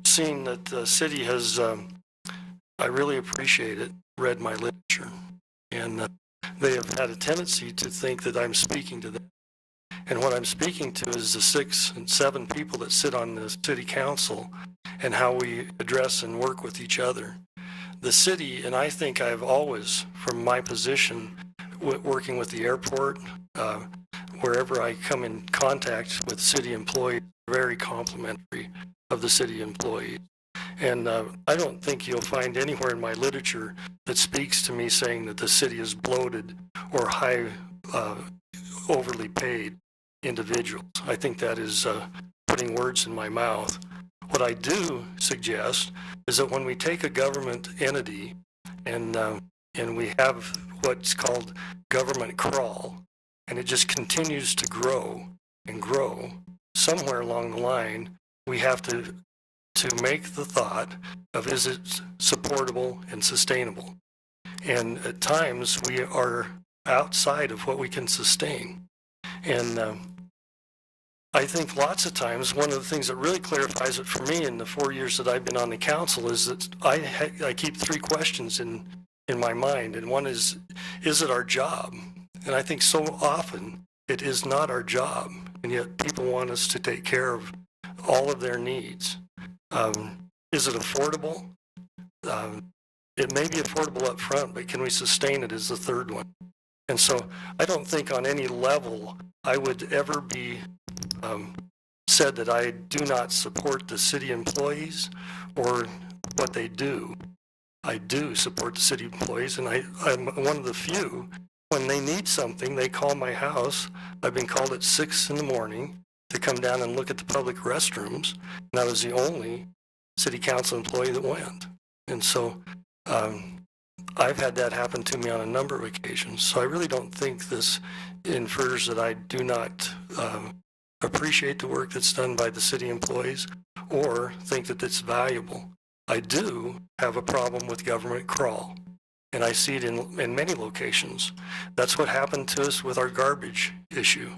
seen that the city has, I really appreciate it, read my literature, and they have had a tendency to think that I'm speaking to them. And what I'm speaking to is the 6 and 7 people that sit on the city council and how we address and work with each other. The city, and I think I've always, from my position, working with the airport, wherever I come in contact with city employees, very complimentary of the city employees. And I don't think you'll find anywhere in my literature that speaks to me saying that the city is bloated or overly paid individuals. I think that is putting words in my mouth. What I do suggest is that when we take a government entity and we have what's called government crawl, and it just continues to grow and grow, somewhere along the line, we have to make the thought of, is it supportable and sustainable? And at times we are outside of what we can sustain. And I think lots of times one of the things that really clarifies it for me in the 4 years that I've been on the council is that I keep 3 questions in my mind. And one is it our job? And I think so often it is not our job. And yet people want us to take care of all of their needs. Is it affordable? It may be affordable up front, but can we sustain it is the third one. And so I don't think on any level I would ever be said that I do not support the city employees or what they do. I do support the city employees, and I'm one of the few. When they need something, they call my house. I've been called at 6 in the morning to come down and look at the public restrooms, and I was the only city council employee that went. And so I've had that happen to me on a number of occasions. So I really don't think this infers that I do not appreciate the work that's done by the city employees or think that it's valuable. I do have a problem with government crawl, and I see it in many locations. That's what happened to us with our garbage issue.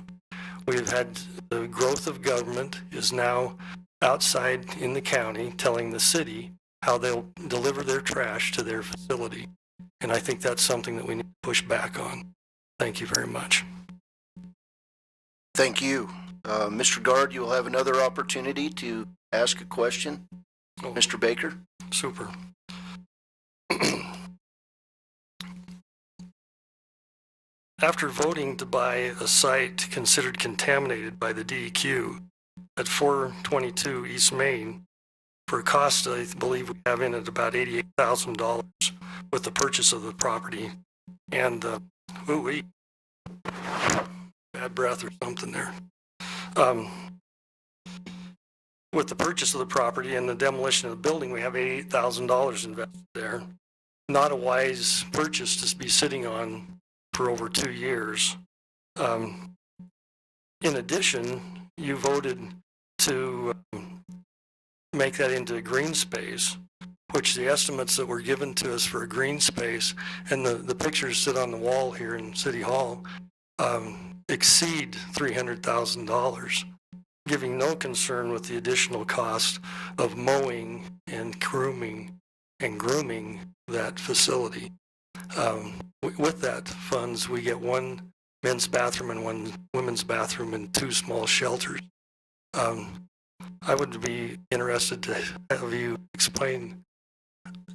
We've had the growth of government is now outside in the county telling the city how they'll deliver their trash to their facility. And I think that's something that we need to push back on. Thank you very much. Thank you. Mr. Gard, you will have another opportunity to ask a question. Oh, Mr. Baker? super. After voting to buy a site considered contaminated by the DEQ at 422 East Main for a cost I believe we have in it about $88,000 with the purchase of the property, and bad breath or something there. With the purchase of the property and the demolition of the building, we have $88,000 invested there. Not a wise purchase to be sitting on for over 2 years. In addition, you voted to make that into a green space, which the estimates that were given to us for a green space and the pictures sit on the wall here in City Hall exceed $300,000, giving no concern with the additional cost of mowing and grooming that facility. With that funds, we get 1 men's bathroom and 1 women's bathroom and 2 small shelters. I would be interested to have you explain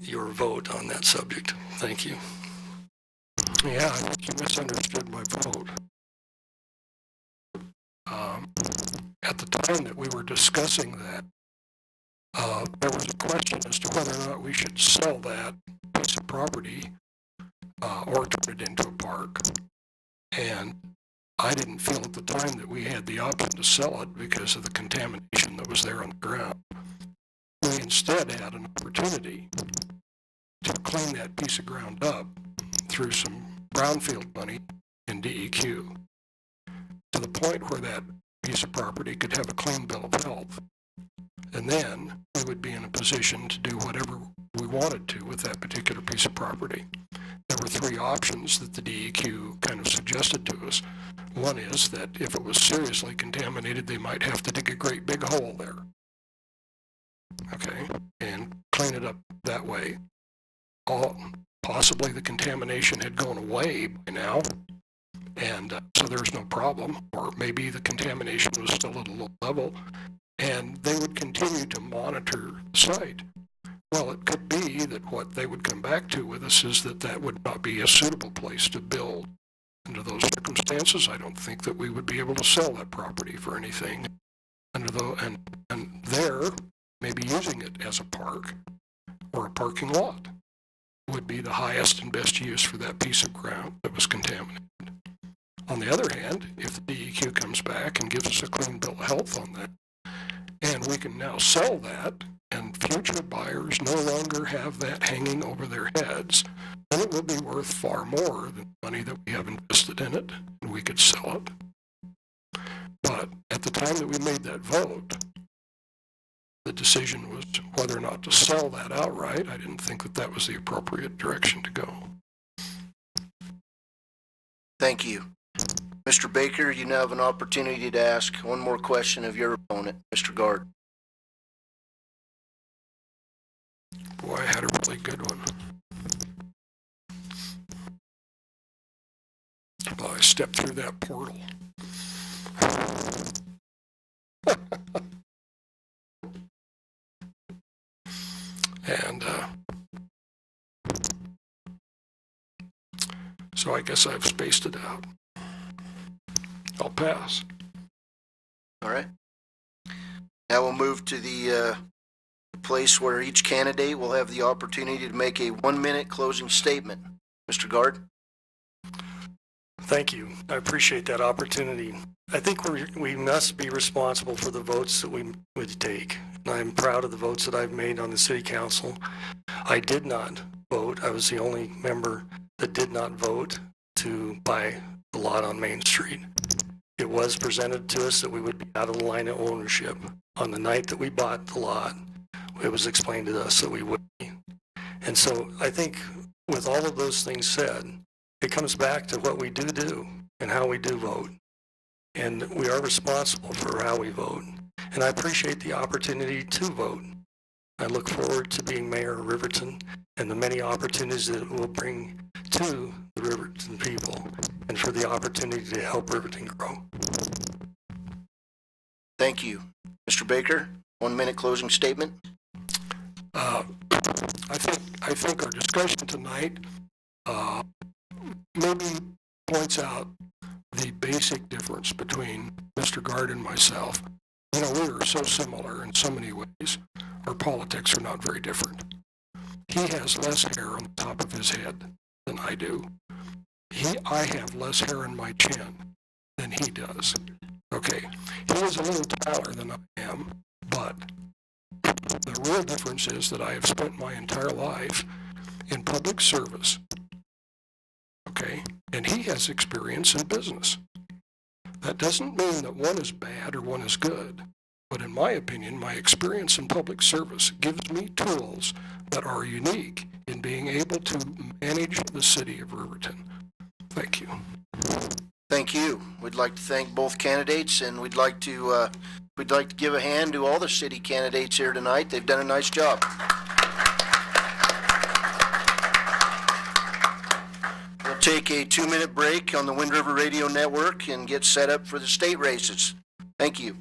your vote on that subject. Thank you. Yeah, I think you misunderstood my vote. At the time that we were discussing that, there was a question as to whether or not we should sell that piece of property or turn it into a park. And I didn't feel at the time that we had the option to sell it because of the contamination that was there on the ground. We instead had an opportunity to clean that piece of ground up through some brownfield money in DEQ to the point where that piece of property could have a clean bill of health. And then we would be in a position to do whatever we wanted to with that particular piece of property. There were three options that the DEQ kind of suggested to us. One is that if it was seriously contaminated, they might have to dig a great big hole there. Okay, and clean it up that way. Possibly the contamination had gone away by now, and so there's no problem. Or maybe the contamination was still at a low level, and they would continue to monitor the site. Well, it could be that what they would come back to with us is that that would not be a suitable place to build. Under those circumstances, I don't think that we would be able to sell that property for anything. And there, maybe using it as a park or a parking lot would be the highest and best use for that piece of ground that was contaminated. On the other hand, if the DEQ comes back and gives us a clean bill of health on that, and we can now sell that, and future buyers no longer have that hanging over their heads, then it will be worth far more than the money that we have invested in it, and we could sell it. But at the time that we made that vote, the decision was whether or not to sell that outright. I didn't think that that was the appropriate direction to go. Thank you. Mr. Baker, you now have an opportunity to ask one more question of your opponent, Mr. Gard. Boy, I had a really good one. Well, I stepped through that portal. And so I guess I've spaced it out. I'll pass. All right. Now we'll move to the place where each candidate will have the opportunity to make a 1-minute closing statement. Mr. Gard? Thank you. I appreciate that opportunity. I think we must be responsible for the votes that we would take. And I'm proud of the votes that I've made on the city council. I did not vote. I was the only member that did not vote to buy the lot on Main Street. It was presented to us that we would be out of the line of ownership. On the night that we bought the lot, it was explained to us that we would be. And so I think with all of those things said, it comes back to what we do and how we do vote. And we are responsible for how we vote. And I appreciate the opportunity to vote. I look forward to being mayor of Riverton and the many opportunities that it will bring to the Riverton people and for the opportunity to help Riverton grow. Thank you. Mr. Baker, 1-minute closing statement. I think our discussion tonight maybe points out the basic difference between Mr. Gard and myself. You know, we are so similar in so many ways. Our politics are not very different. He has less hair on the top of his head than I do. I have less hair on my chin than he does. Okay, he is a little taller than I am, but the real difference is that I have spent my entire life in public service. Okay, and he has experience in business. That doesn't mean that one is bad or one is good, but in my opinion, my experience in public service gives me tools that are unique in being able to manage the city of Riverton. Thank you. Thank you. We'd like to thank both candidates, and we'd like to give a hand to all the city candidates here tonight. They've done a nice job. We'll take a 2-minute break on the Wind River Radio Network and get set up for the state races. Thank you.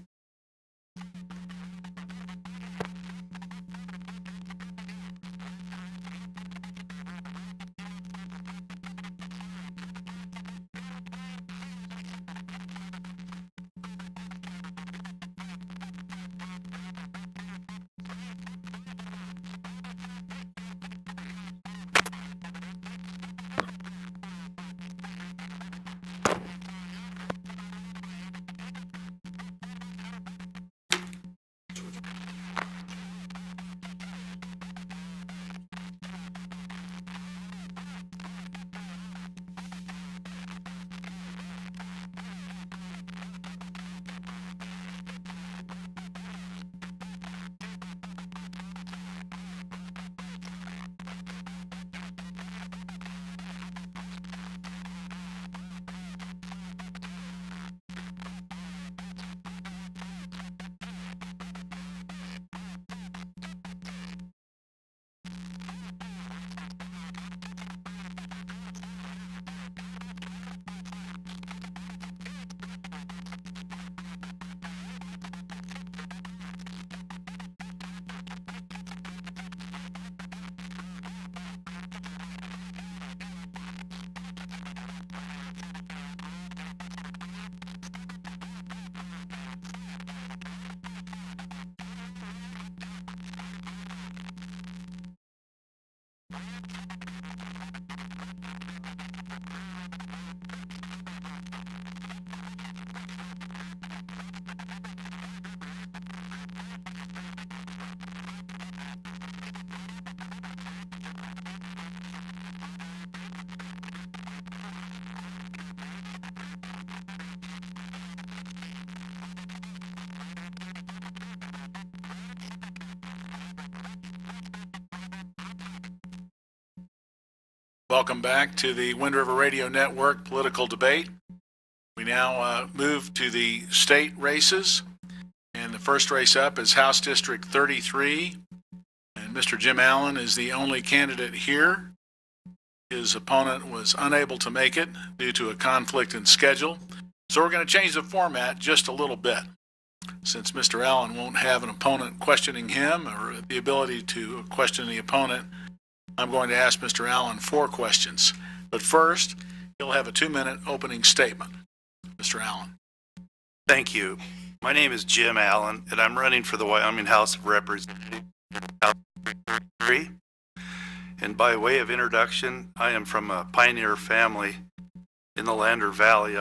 Welcome back to the Wind River Radio Network political debate. We now move to the state races. And the first race up is House District 33. And Mr. Jim Allen is the only candidate here. His opponent was unable to make it due to a conflict in schedule. So we're going to change the format just a little bit. Since Mr. Allen won't have an opponent questioning him or the ability to question the opponent, I'm going to ask Mr. Allen 4 questions. But first, he'll have a 2-minute opening statement. Mr. Allen. Thank you. My name is Jim Allen, and I'm running for the Wyoming House of Representatives, House 33. And by way of introduction, I am from a pioneer family in the Lander Valley.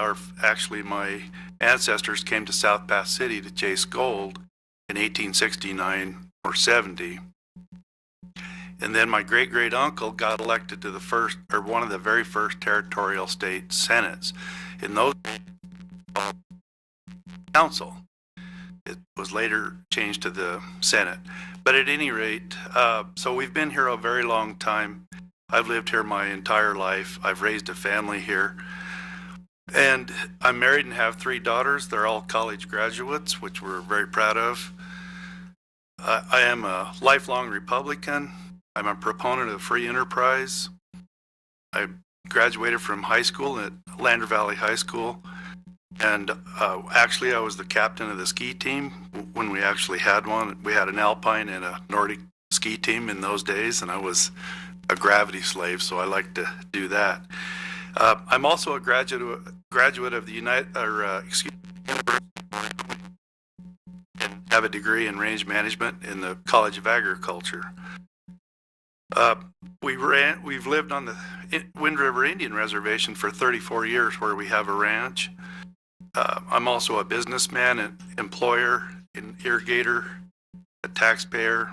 My ancestors came to South Pass City to chase gold in 1869 or 70. And then my great-great-uncle got elected to one of the very first territorial state senates. In those days, council. It was later changed to the Senate. But at any rate, so we've been here a very long time. I've lived here my entire life. I've raised a family here. And I'm married and have 3 daughters. They're all college graduates, which we're very proud of. I am a lifelong Republican. I'm a proponent of free enterprise. I graduated from high school at Lander Valley High School. And actually, I was the captain of the ski team when we actually had one. We had an Alpine and a Nordic ski team in those days, and I was a gravity slave, so I like to do that. I'm also a graduate of the University and have a degree in range management in the College of Agriculture. We've lived on the Wind River Indian Reservation for 34 years, where we have a ranch. I'm also a businessman, an employer, an irrigator, a taxpayer,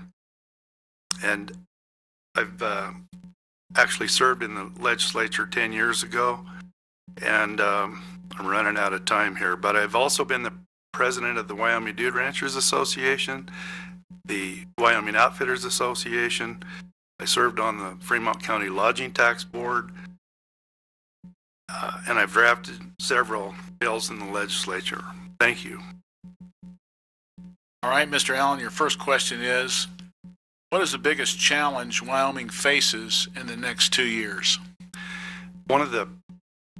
and I've actually served in the legislature 10 years ago, and I'm running out of time here, but I've also been the president of the Wyoming Dude Ranchers Association, the Wyoming Outfitters Association. I served on the Fremont County Lodging Tax Board, and I've drafted several bills in the legislature. Thank you. All right, Mr. Allen, your first question is, what is the biggest challenge Wyoming faces in the next 2 years? One of the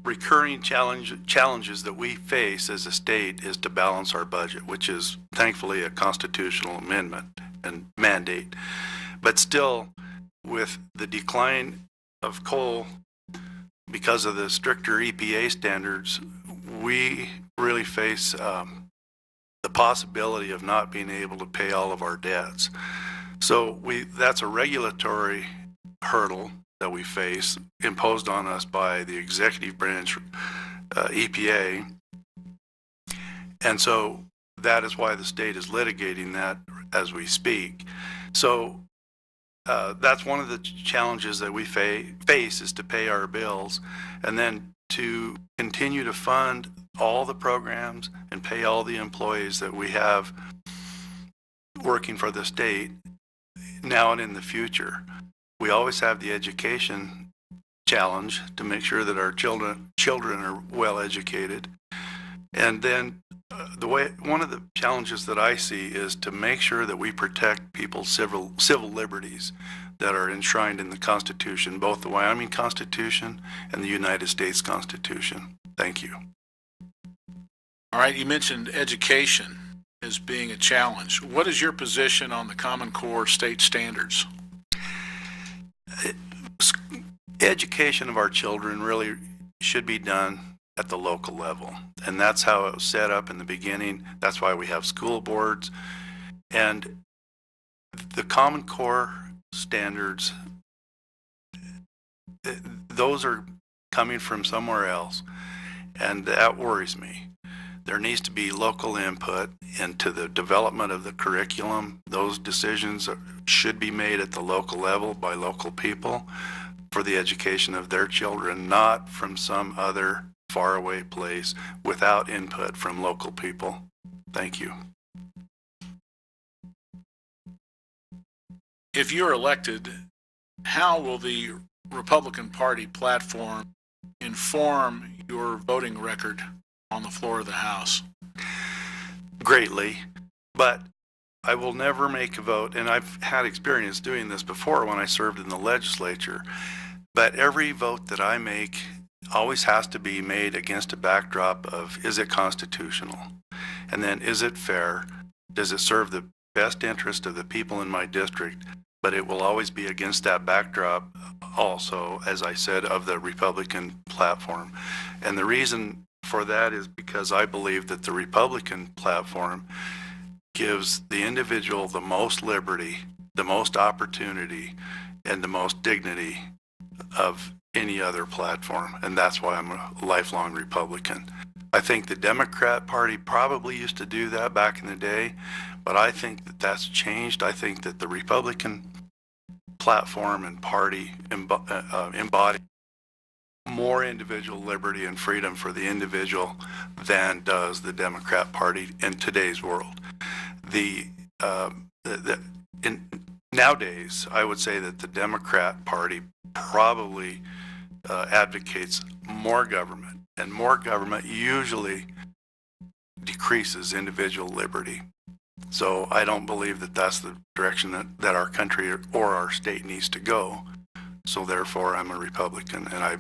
recurring challenges that we face as a state is to balance our budget, which is thankfully a constitutional amendment and mandate. But still, with the decline of coal because of the stricter EPA standards, we really face the possibility of not being able to pay all of our debts. So that's a regulatory hurdle that we face imposed on us by the executive branch, EPA. And so that is why the state is litigating that as we speak. So that's one of the challenges that we face is to pay our bills and then to continue to fund all the programs and pay all the employees that we have working for the state now and in the future. We always have the education challenge to make sure that our children are well educated. And then one of the challenges that I see is to make sure that we protect people's civil liberties that are enshrined in the Constitution, both the Wyoming Constitution and the United States Constitution. Thank you. All right, you mentioned education as being a challenge. What is your position on the Common Core state standards? Education of our children really should be done at the local level. And that's how it was set up in the beginning. That's why we have school boards. And the Common Core standards those are coming from somewhere else, and that worries me. There needs to be local input into the development of the curriculum. Those decisions should be made at the local level by local people for the education of their children, not from some other faraway place without input from local people. Thank you. If you're elected, how will the Republican Party platform inform your voting record on the floor of the House? Greatly, but I will never make a vote, and I've had experience doing this before when I served in the legislature, but every vote that I make always has to be made against a backdrop of, is it constitutional? And then, is it fair? Does it serve the best interest of the people in my district? But it will always be against that backdrop also, as I said, of the Republican platform. And the reason for that is because I believe that the Republican platform gives the individual the most liberty, the most opportunity, and the most dignity of any other platform. And that's why I'm a lifelong Republican. I think the Democrat Party probably used to do that back in the day, but I think that that's changed. I think that the Republican platform and party embody more individual liberty and freedom for the individual than does the Democrat Party in today's world. Nowadays, I would say that the Democrat Party probably advocates more government, and more government usually decreases individual liberty. So I don't believe that that's the direction that our country or our state needs to go. So therefore, I'm a Republican, and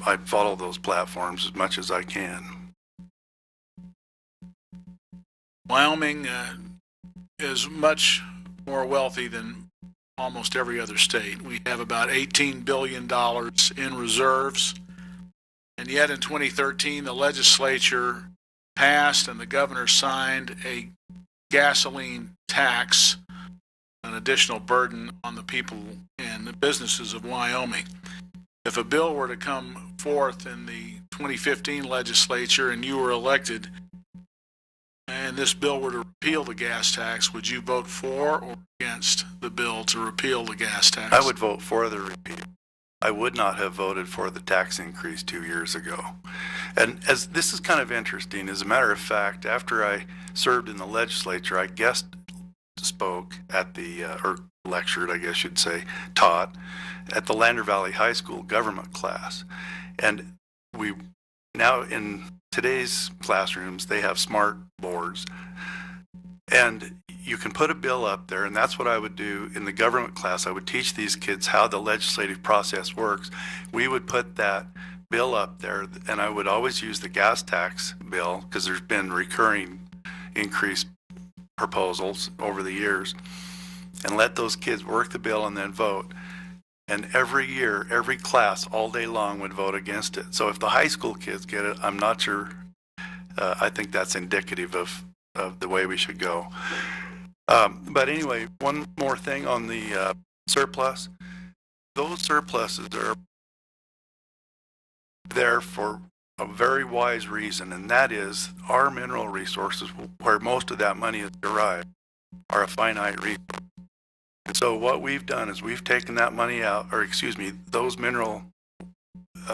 I follow those platforms as much as I can. Wyoming is much more wealthy than almost every other state. We have about $18 billion in reserves, and yet in 2013, the legislature passed and the governor signed a gasoline tax, an additional burden on the people and the businesses of Wyoming. If a bill were to come forth in the 2015 legislature and you were elected, and this bill were to repeal the gas tax, would you vote for or against the bill to repeal the gas tax? I would vote for the repeal. I would not have voted for the tax increase 2 years ago. And as this is kind of interesting, as a matter of fact, after I served in the legislature, I guest spoke at the, or lectured, I guess you'd say, taught at the Lander Valley High School government class. And we now in today's classrooms, they have smart boards. And you can put a bill up there, and that's what I would do in the government class. I would teach these kids how the legislative process works. We would put that bill up there, and I would always use the gas tax bill because there's been recurring increase proposals over the years, and let those kids work the bill and then vote. And every year, every class all day long would vote against it. So if the high school kids get it, I'm not sure. I think that's indicative of the way we should go. But anyway, one more thing on the surplus. Those surpluses are there for a very wise reason, and that is our mineral resources, where most of that money is derived, are a finite resource. And so what we've done is we've taken that money out, or excuse me, those mineral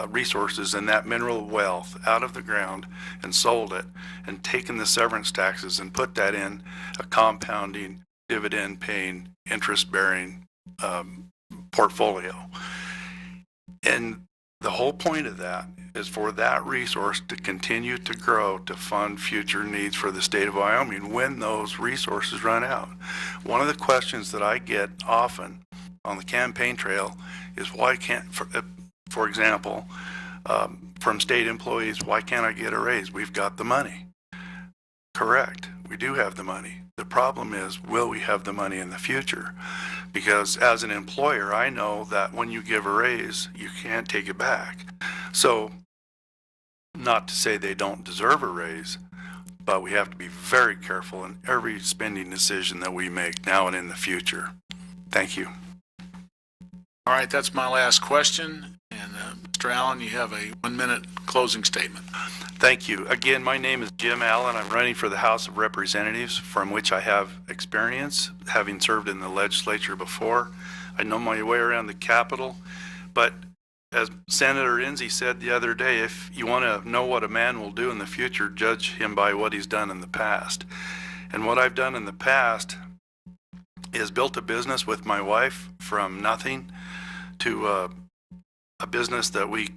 resources and that mineral wealth out of the ground and sold it, and taken the severance taxes and put that in a compounding, dividend-paying, interest-bearing portfolio. And the whole point of that is for that resource to continue to grow to fund future needs for the state of Wyoming when those resources run out. One of the questions that I get often on the campaign trail is why can't, for example, from state employees, why can't I get a raise? We've got the money. Correct, we do have the money. The problem is, will we have the money in the future? Because as an employer, I know that when you give a raise, you can't take it back. So, not to say they don't deserve a raise, but we have to be very careful in every spending decision that we make now and in the future. Thank you. All right, that's my last question. And Mr. Allen, you have a 1-minute closing statement. Thank you. Again, my name is Jim Allen. I'm running for the House of Representatives, from which I have experience, having served in the legislature before. I know my way around the Capitol. But as Senator Enzi said the other day, if you want to know what a man will do in the future, judge him by what he's done in the past. And what I've done in the past is built a business with my wife from nothing to a business that we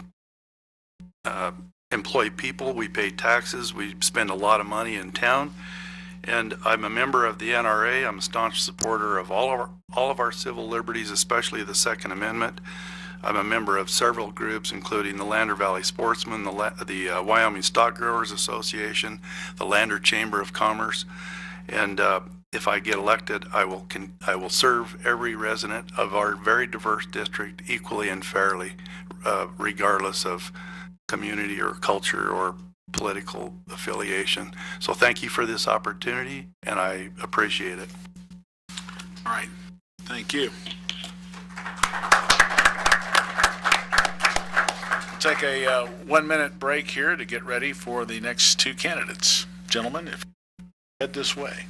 employ people, we pay taxes, we spend a lot of money in town. And I'm a member of the NRA. I'm a staunch supporter of all of our civil liberties, especially the Second Amendment. I'm a member of several groups, including the Lander Valley Sportsmen, the Wyoming Stock Growers Association, the Lander Chamber of Commerce. And if I get elected, I will serve every resident of our very diverse district equally and fairly, regardless of community or culture or political affiliation. So thank you for this opportunity, and I appreciate it. All right, thank you. We'll take a 1-minute break here to get ready for the next two candidates. Gentlemen, if you head this way.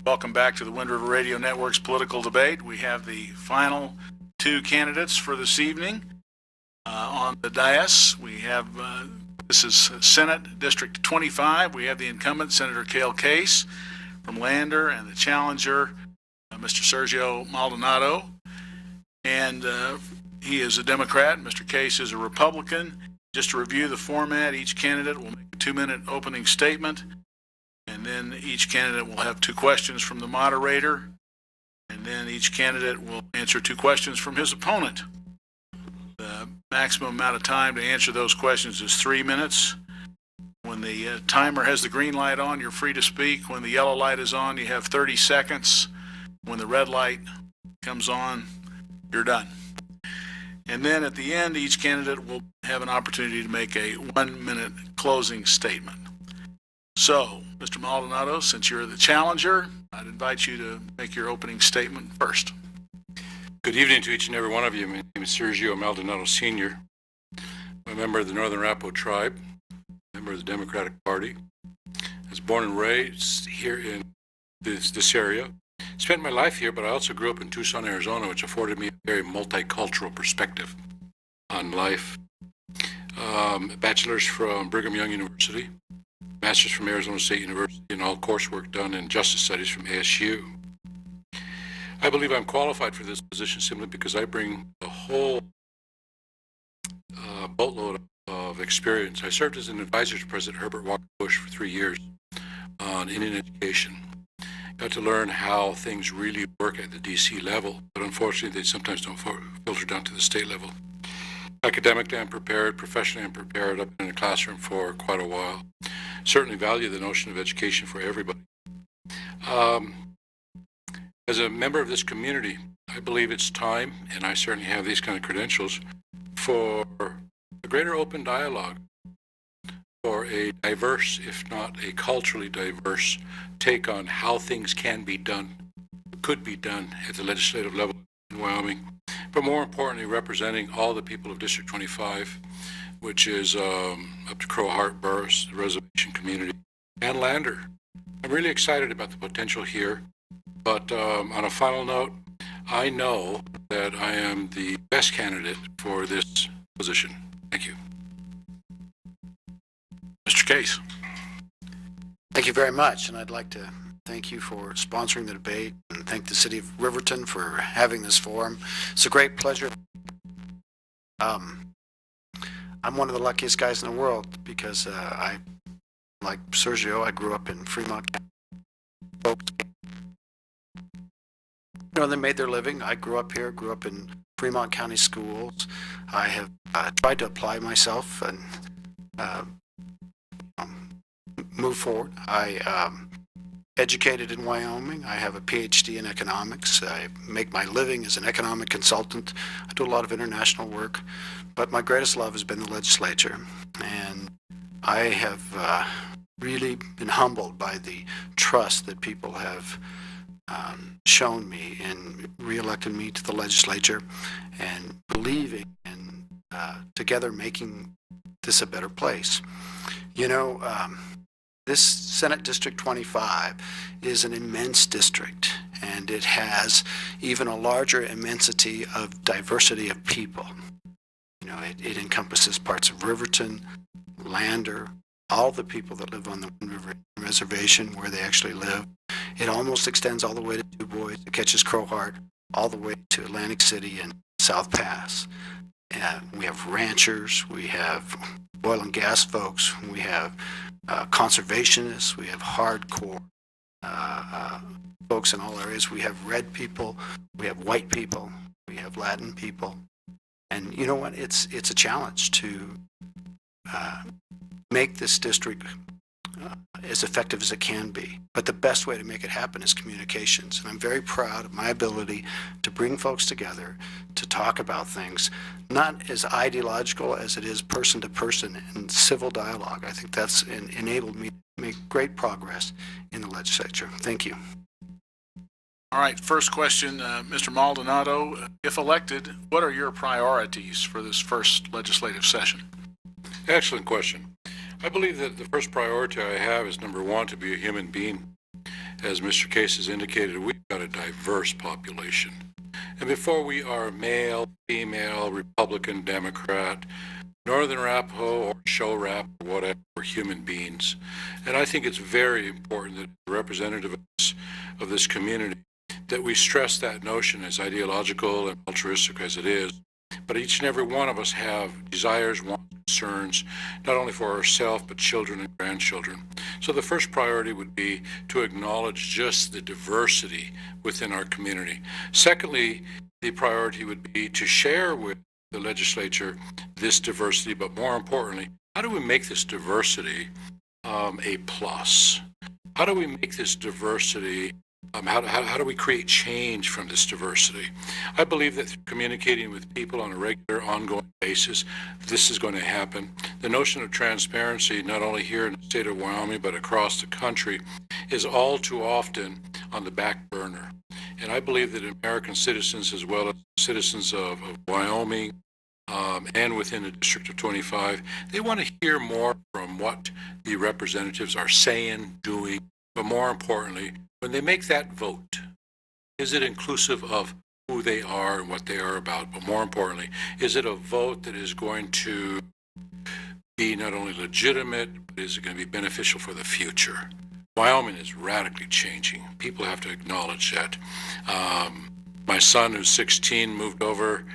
Welcome back to the Wind River Radio Network's political debate. We have the final two candidates for this evening on the dais. We have, this is Senate District 25. We have the incumbent, Senator Cale Case from Lander, and the challenger, Mr. Sergio Maldonado. And he is a Democrat. Mr. Case is a Republican. Just to review the format, each candidate will make a 2-minute opening statement. And then each candidate will have 2 questions from the moderator, and then each candidate will answer 2 questions from his opponent. The maximum amount of time to answer those questions is 3 minutes. When the timer has the green light on, you're free to speak. When the yellow light is on, you have 30 seconds. When the red light comes on, you're done. And then at the end, each candidate will have an opportunity to make a 1-minute closing statement. So, Mr. Maldonado, since you're the challenger, I'd invite you to make your opening statement first. Good evening to each and every one of you. My name is Sergio Maldonado Sr. I'm a member of the Northern Arapaho tribe, member of the Democratic Party. I was born and raised here in this area. Spent my life here, but I also grew up in Tucson, Arizona, which afforded me a very multicultural perspective on life. A bachelor's from Brigham Young University, master's from Arizona State University, and all coursework done in justice studies from ASU. I believe I'm qualified for this position simply because I bring a whole boatload of experience. I served as an advisor to President Herbert Walker Bush for 3 years on Indian education. Got to learn how things really work at the DC level, but unfortunately they sometimes don't filter down to the state level. Academically, I'm prepared. Professionally, I'm prepared. I've been in the classroom for quite a while. Certainly value the notion of education for everybody. As a member of this community, I believe it's time, and I certainly have these kind of credentials, for a greater open dialogue, for a diverse, if not a culturally diverse, take on how things can be done, could be done at the legislative level in Wyoming, but more importantly, representing all the people of District 25, which is up to Crowheart, Burris, the reservation community, and Lander. I'm really excited about the potential here, but on a final note, I know that I am the best candidate for this position. Thank you. Mr. Case. Thank you very much, and I'd like to thank you for sponsoring the debate and thank the city of Riverton for having this forum. It's a great pleasure. I'm one of the luckiest guys in the world because I, like Sergio, I grew up in Fremont County. Folks, they made their living. I grew up here, grew up in Fremont County schools. I have tried to apply myself and move forward. I educated in Wyoming. I have a PhD in economics. I make my living as an economic consultant. I do a lot of international work, but my greatest love has been the legislature. And I have really been humbled by the trust that people have shown me in re-electing me to the legislature and believing in together making this a better place. This Senate District 25 is an immense district, and it has even a larger immensity of diversity of people. It encompasses parts of Riverton, Lander, all the people that live on the Wind River Reservation where they actually live. It almost extends all the way to Du Bois. It catches Crowheart all the way to Atlantic City and South Pass. We have ranchers, we have oil and gas folks, we have conservationists, we have hardcore folks in all areas. We have red people, we have white people, we have Latin people. And you know what? It's a challenge to make this district as effective as it can be. But the best way to make it happen is communications. And I'm very proud of my ability to bring folks together to talk about things, not as ideological as it is person to person and civil dialogue. I think that's enabled me to make great progress in the legislature. Thank you. All right, first question, Mr. Maldonado. If elected, what are your priorities for this first legislative session? Excellent question. I believe that the first priority I have is, number one, to be a human being. As Mr. Case has indicated, we've got a diverse population. And before we are male, female, Republican, Democrat, Northern Arapaho, or Show Rap, or whatever, we're human beings. And I think it's very important that as a representative of this community, that we stress that notion, as ideological and altruistic as it is. But each and every one of us have desires, wants, concerns, not only for ourselves, but children and grandchildren. So the first priority would be to acknowledge just the diversity within our community. Secondly, the priority would be to share with the legislature this diversity, but more importantly, how do we make this diversity a plus? How do we make this diversity how do we create change from this diversity? I believe that through communicating with people on a regular, ongoing basis, this is going to happen. The notion of transparency, not only here in the state of Wyoming, but across the country, is all too often on the back burner. And I believe that American citizens, as well as citizens of Wyoming, and within the District of 25, they want to hear more from what the representatives are saying, doing, but more importantly, when they make that vote, is it inclusive of who they are and what they are about? But more importantly, is it a vote that is going to be not only legitimate, but is it going to be beneficial for the future? Wyoming is radically changing. People have to acknowledge that. My son, who's 16, moved over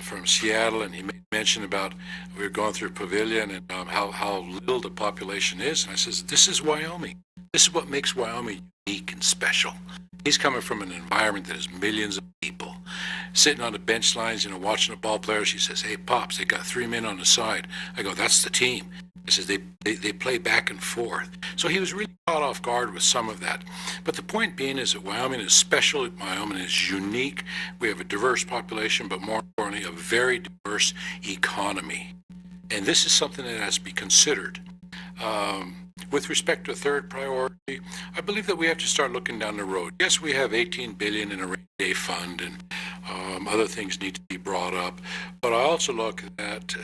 from Seattle, and he made mention about we were going through Pavilion and how little the population is. And I says, this is Wyoming. This is what makes Wyoming unique and special. He's coming from an environment that has millions of people sitting on the bench lines, watching the ball players. He says, hey, Pops, they got 3 men on the side. I go, that's the team. I says they play back and forth. So he was really caught off guard with some of that. But the point being is that Wyoming is special. Wyoming is unique. We have a diverse population, but more importantly, a very diverse economy. And this is something that has to be considered. With respect to a third priority, I believe that we have to start looking down the road. Yes, we have $18 billion in a rainy day fund, and other things need to be brought up. But I also look at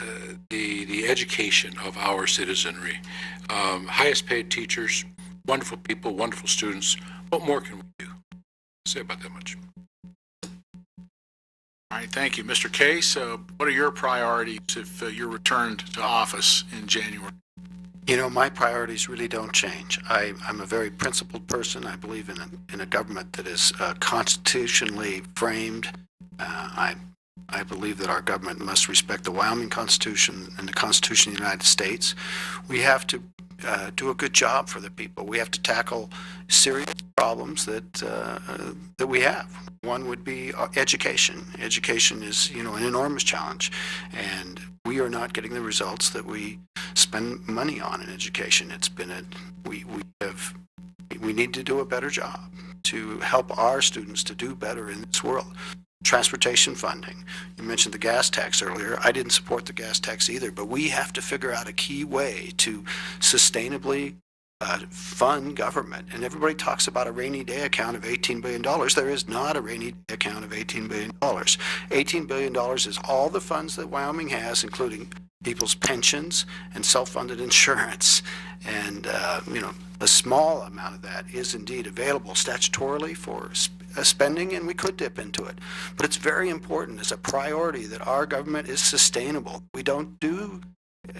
the education of our citizenry. Highest paid teachers, wonderful people, wonderful students. What more can we do? I'll say about that much. All right, thank you. Mr. Case, what are your priorities if you're returned to office in January? You know, my priorities really don't change. I'm a very principled person. I believe in a government that is constitutionally framed. I believe that our government must respect the Wyoming Constitution and the Constitution of the United States. We have to do a good job for the people. We have to tackle serious problems that we have. One would be education. Education is, an enormous challenge, and we are not getting the results that we spend money on in education. We need to do a better job to help our students to do better in this world. Transportation funding. You mentioned the gas tax earlier. I didn't support the gas tax either, but we have to figure out a key way to sustainably fund government. And everybody talks about a rainy day account of $18 billion. There is not a rainy day account of $18 billion. $18 billion is all the funds that Wyoming has, including people's pensions and self-funded insurance. And, a small amount of that is indeed available statutorily for spending, and we could dip into it. But it's very important as a priority that our government is sustainable. We don't do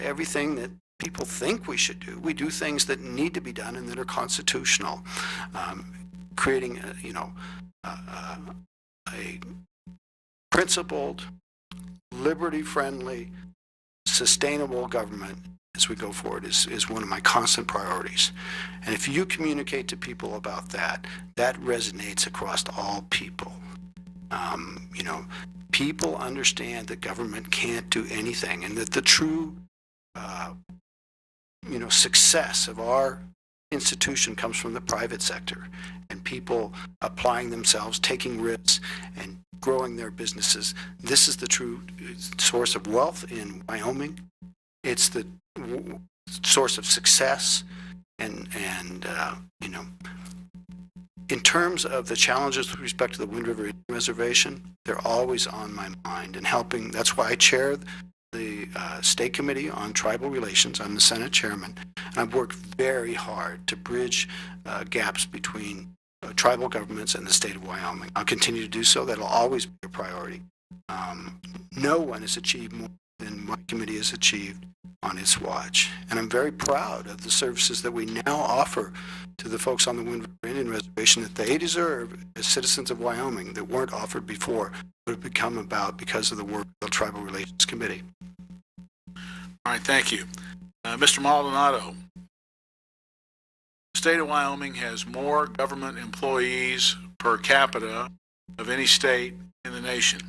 everything that people think we should do. We do things that need to be done and that are constitutional. Creating, a principled, liberty-friendly, sustainable government as we go forward is one of my constant priorities. And if you communicate to people about that, that resonates across all people. People understand that government can't do anything, and that the true, success of our institution comes from the private sector and people applying themselves, taking risks, and growing their businesses. This is the true source of wealth in Wyoming. It's the source of success, and in terms of the challenges with respect to the Wind River Indian Reservation, they're always on my mind and helping. That's why I chair the State Committee on Tribal Relations. I'm the Senate Chairman, and I've worked very hard to bridge gaps between tribal governments and the state of Wyoming. I'll continue to do so. That'll always be a priority. No one has achieved more than my committee has achieved on its watch. And I'm very proud of the services that we now offer to the folks on the Wind River Indian Reservation that they deserve as citizens of Wyoming that weren't offered before, but have become about because of the work of the Tribal Relations Committee. All right, thank you. Mr. Maldonado, the state of Wyoming has more government employees per capita of any state in the nation.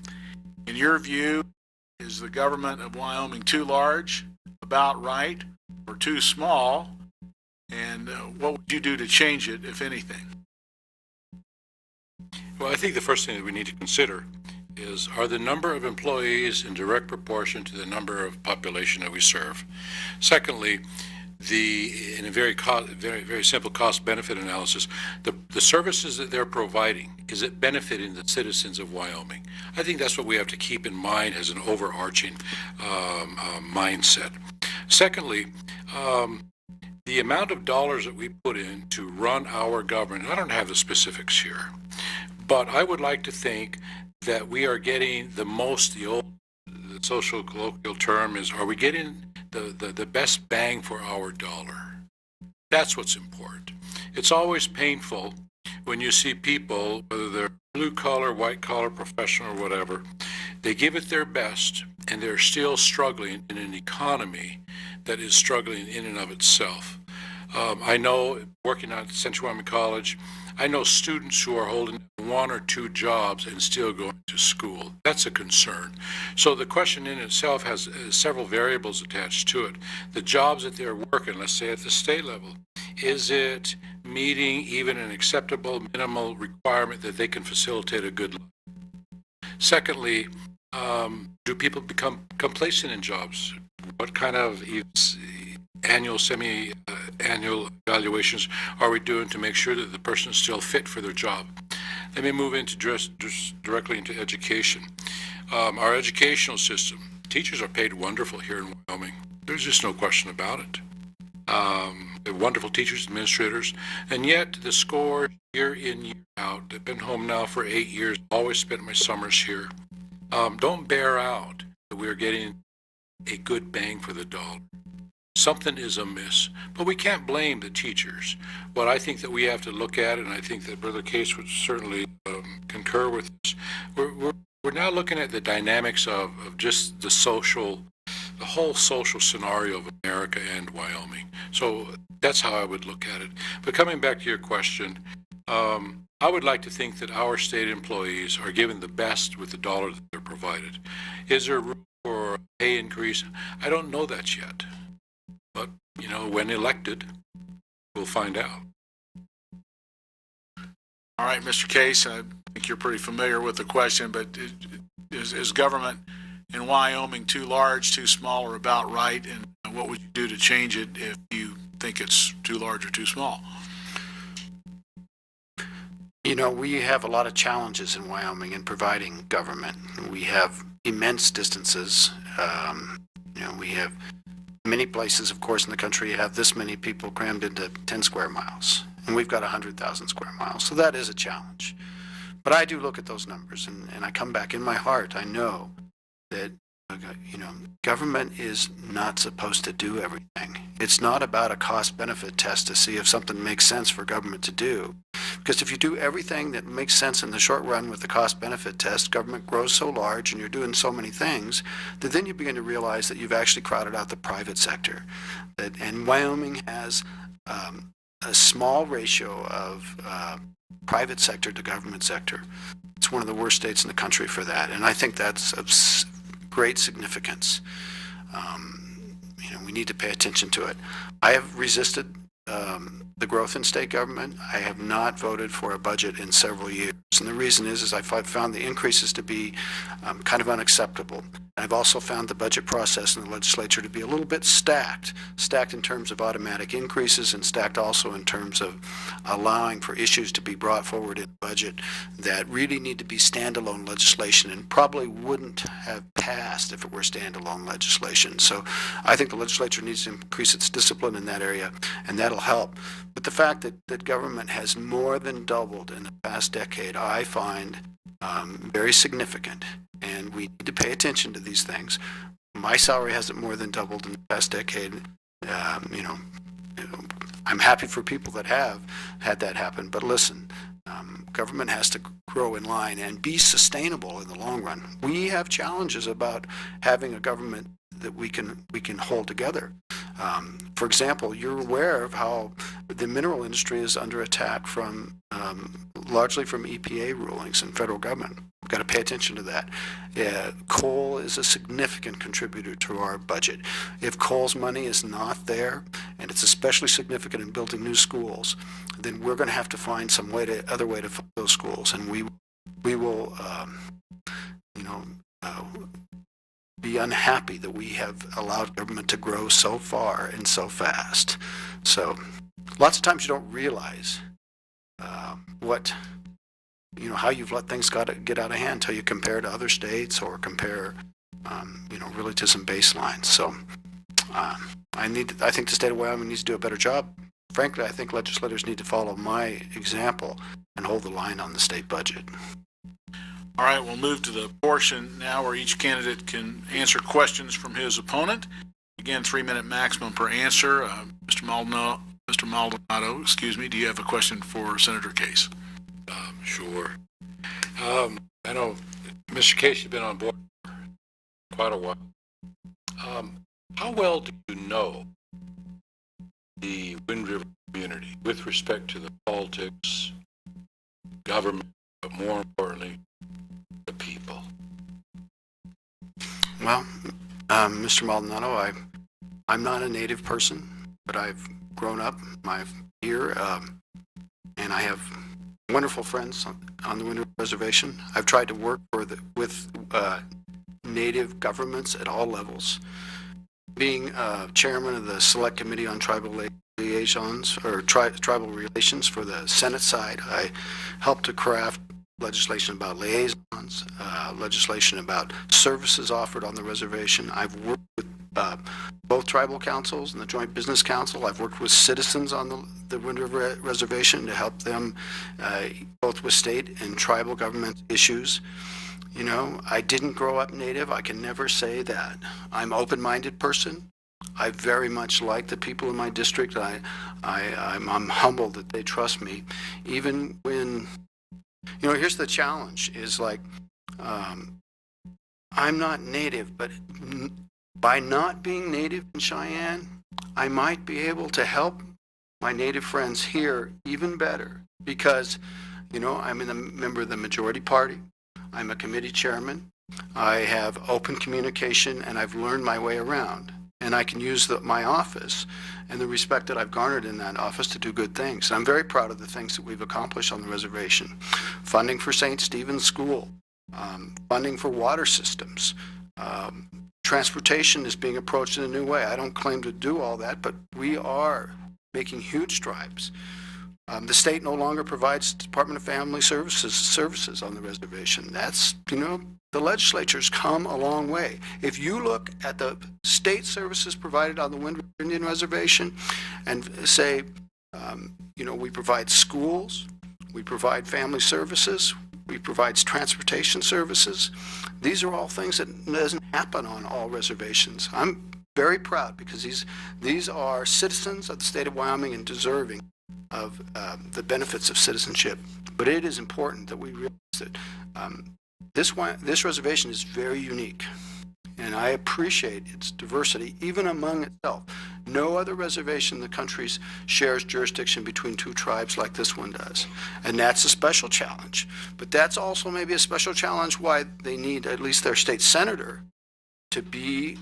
In your view, is the government of Wyoming too large, about right, or too small? And what would you do to change it, if anything? Well, I think the first thing that we need to consider is, are the number of employees in direct proportion to the number of population that we serve? Secondly, in a very simple cost-benefit analysis, the services that they're providing, is it benefiting the citizens of Wyoming? I think that's what we have to keep in mind as an overarching mindset. Secondly, the amount of dollars that we put in to run our government, I don't have the specifics here, but I would like to think that we are getting the social colloquial term is, are we getting the best bang for our dollar? That's what's important. It's always painful when you see people, whether they're blue collar, white collar, professional, or whatever, they give it their best and they're still struggling in an economy that is struggling in and of itself. I know, working at Central Wyoming College, I know students who are holding one or two jobs and still going to school. That's a concern. So the question in itself has several variables attached to it. The jobs that they're working, let's say at the state level, is it meeting even an acceptable minimal requirement that they can facilitate a good life? Secondly, do people become complacent in jobs? What kind of annual, semi-annual evaluations are we doing to make sure that the person is still fit for their job? Let me move into just directly into education. Our educational system, teachers are paid wonderful here in Wyoming. There's just no question about it. They're wonderful teachers, administrators, and yet the score year in, year out, I've been home now for 8 years, always spent my summers here, don't bear out that we're getting a good bang for the dollar. Something is amiss, but we can't blame the teachers. What I think that we have to look at, and I think that Brother Case would certainly concur with this, we're now looking at the dynamics of just the whole social scenario of America and Wyoming. So that's how I would look at it. But coming back to your question, I would like to think that our state employees are given the best with the dollar that they're provided. Is there room for a pay increase? I don't know that yet. But, when elected, we'll find out. All right, Mr. Case, I think you're pretty familiar with the question, but is government in Wyoming too large, too small, or about right? And what would you do to change it if you think it's too large or too small? We have a lot of challenges in Wyoming in providing government. We have immense distances. We have many places, of course, in the country have this many people crammed into 10 square miles, and we've got 100,000 square miles. So that is a challenge. But I do look at those numbers, and I come back in my heart. I know that, government is not supposed to do everything. It's not about a cost-benefit test to see if something makes sense for government to do. Because if you do everything that makes sense in the short run with the cost-benefit test, government grows so large and you're doing so many things that then you begin to realize that you've actually crowded out the private sector. And Wyoming has a small ratio of private sector to government sector. It's one of the worst states in the country for that, and I think that's of great significance. We need to pay attention to it. I have resisted the growth in state government. I have not voted for a budget in several years. And the reason is I've found the increases to be kind of unacceptable. I've also found the budget process in the legislature to be a little bit stacked in terms of automatic increases and stacked also in terms of allowing for issues to be brought forward in the budget that really need to be standalone legislation and probably wouldn't have passed if it were standalone legislation. So I think the legislature needs to increase its discipline in that area, and that'll help. But the fact that government has more than doubled in the past decade, I find very significant, and we need to pay attention to these things. My salary hasn't more than doubled in the past decade. I'm happy for people that have had that happen, but listen, government has to grow in line and be sustainable in the long run. We have challenges about having a government that we can hold together. For example, you're aware of how the mineral industry is under attack from largely from EPA rulings and federal government. We've got to pay attention to that. Coal is a significant contributor to our budget. If coal's money is not there, and it's especially significant in building new schools, then we're going to have to find some other way to fund those schools, and we will be unhappy that we have allowed government to grow so far and so fast. So lots of times you don't realize how you've let things get out of hand until you compare to other states or compare, really to some baselines. So I think the state of Wyoming needs to do a better job. Frankly, I think legislators need to follow my example and hold the line on the state budget. All right, we'll move to the portion now where each candidate can answer questions from his opponent. Again, 3-minute maximum per answer. Mr. Maldonado, do you have a question for Senator Case? Sure. I know Mr. Case has been on board for quite a while. How well do you know the Wind River community with respect to the politics, government, but more importantly, the people? Well, Mr. Maldonado, I'm not a native person, but I've grown up here, and I have wonderful friends on the Wind River Reservation. I've tried to work with native governments at all levels. Being chairman of the Select Committee on Tribal Liaisons, or Tribal Relations for the Senate side, I helped to craft legislation about liaisons, legislation about services offered on the reservation. I've worked with both tribal councils and the Joint Business Council. I've worked with citizens on the Wind River Reservation to help them both with state and tribal government issues. You know, I didn't grow up native. I can never say that. I'm an open-minded person. I very much like the people in my district. I'm humbled that they trust me. Even when, you know, here's the challenge, is like, I'm not native, but by not being native in Cheyenne, I might be able to help my native friends here even better because, you know, I'm a member of the majority party. I'm a committee chairman. I have open communication, and I've learned my way around. And I can use my office and the respect that I've garnered in that office to do good things. I'm very proud of the things that we've accomplished on the reservation. Funding for St. Stephen's School, funding for water systems. Transportation is being approached in a new way. I don't claim to do all that, but we are making huge strides. The state no longer provides Department of Family services on the reservation. That's, you know, the legislature's come a long way. If you look at the state services provided on the Wind River Indian Reservation and say, you know, we provide schools, we provide family services, we provide transportation services. These are all things that doesn't happen on all reservations. I'm very proud because these are citizens of the state of Wyoming and deserving of the benefits of citizenship. But it is important that we realize that this reservation is very unique, and I appreciate its diversity even among itself. No other reservation in the country shares jurisdiction between two tribes like this one does, and that's a special challenge. But that's also maybe a special challenge why they need at least their state senator to be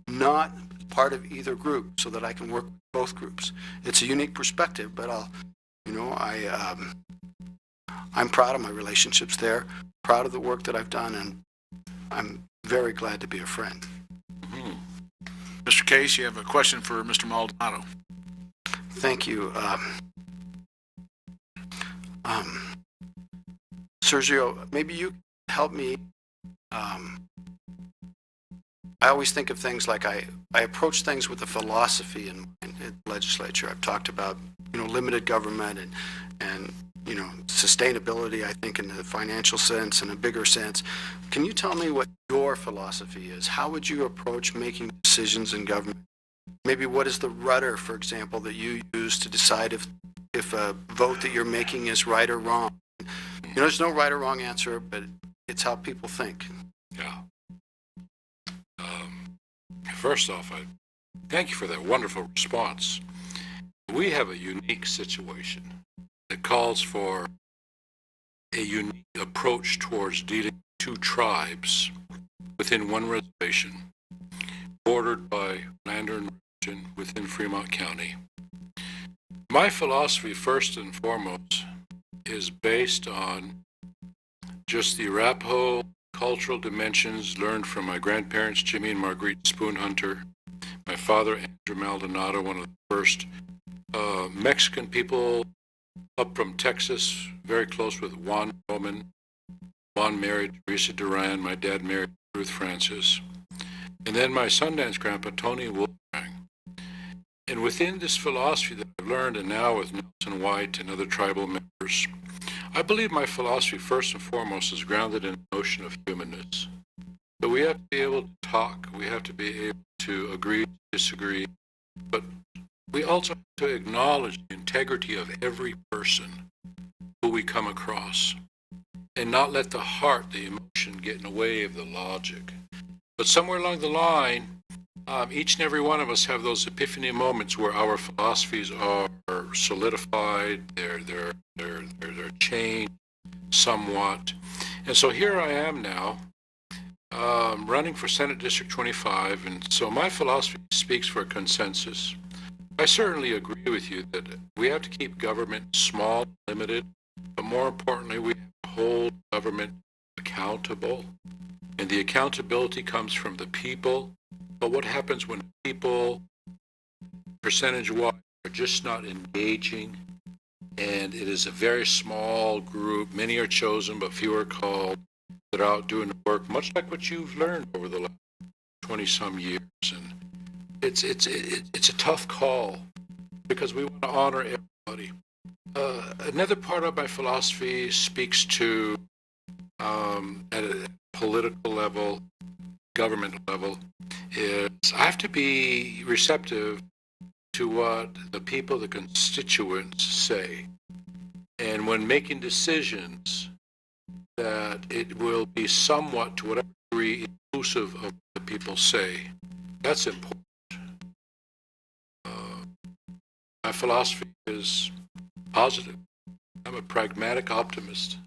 not part of either group, so that I can work with both groups. It's a unique perspective, but I'm proud of my relationships there, proud of the work that I've done, and I'm very glad to be a friend. Mr. Case, you have a question for Mr. Maldonado. Thank you. Sergio, maybe you can help me. I always think of things like I approach things with a philosophy in the legislature. I've talked about, you know, limited government and you know, sustainability, I think, in the financial sense and a bigger sense. Can you tell me what your philosophy is? How would you approach making decisions in government? Maybe what is the rudder, for example, that you use to decide if a vote that you're making is right or wrong? You know, there's no right or wrong answer, but it's how people think. Yeah. First off, I thank you for that wonderful response. We have a unique situation that calls for a unique approach towards dealing with two tribes within one reservation, bordered by Lander and Riverton within Fremont County. My philosophy, first and foremost, is based on just the Arapaho cultural dimensions learned from my grandparents, Jimmy and Marguerite Spoonhunter, my father, Andrea Maldonado, one of the first Mexican people up from Texas, very close with Juan Roman. Juan married Teresa Duran, my dad married Ruth Francis, and then my Sundance grandpa, Tony Wolfgang. And within this philosophy that I've learned, and now with Nelson White and other tribal members, I believe my philosophy, first and foremost, is grounded in the notion of humanness. But we have to be able to talk, we have to be able to agree, disagree, but we also have to acknowledge the integrity of every person who we come across, and not let the heart, the emotion, get in the way of the logic. But somewhere along the line, Each and every one of us have those epiphany moments where our philosophies are solidified, they're changed somewhat. And so here I am now, running for Senate District 25, and so my philosophy speaks for consensus. I certainly agree with you that we have to keep government small, limited, but more importantly, we have to hold government accountable. And the accountability comes from the people. But what happens when people, percentage-wise, are just not engaging, and it is a very small group, many are chosen, but few are called, that are out doing the work, much like what you've learned over the last 20-some years. And it's a tough call, because we want to honor everybody. Another part of my philosophy speaks to, at a political level, government level, is I have to be receptive to what the people, the constituents say. And when making decisions, that it will be somewhat, to whatever degree, inclusive of what the people say. That's important. My philosophy is positive. I'm a pragmatic optimist.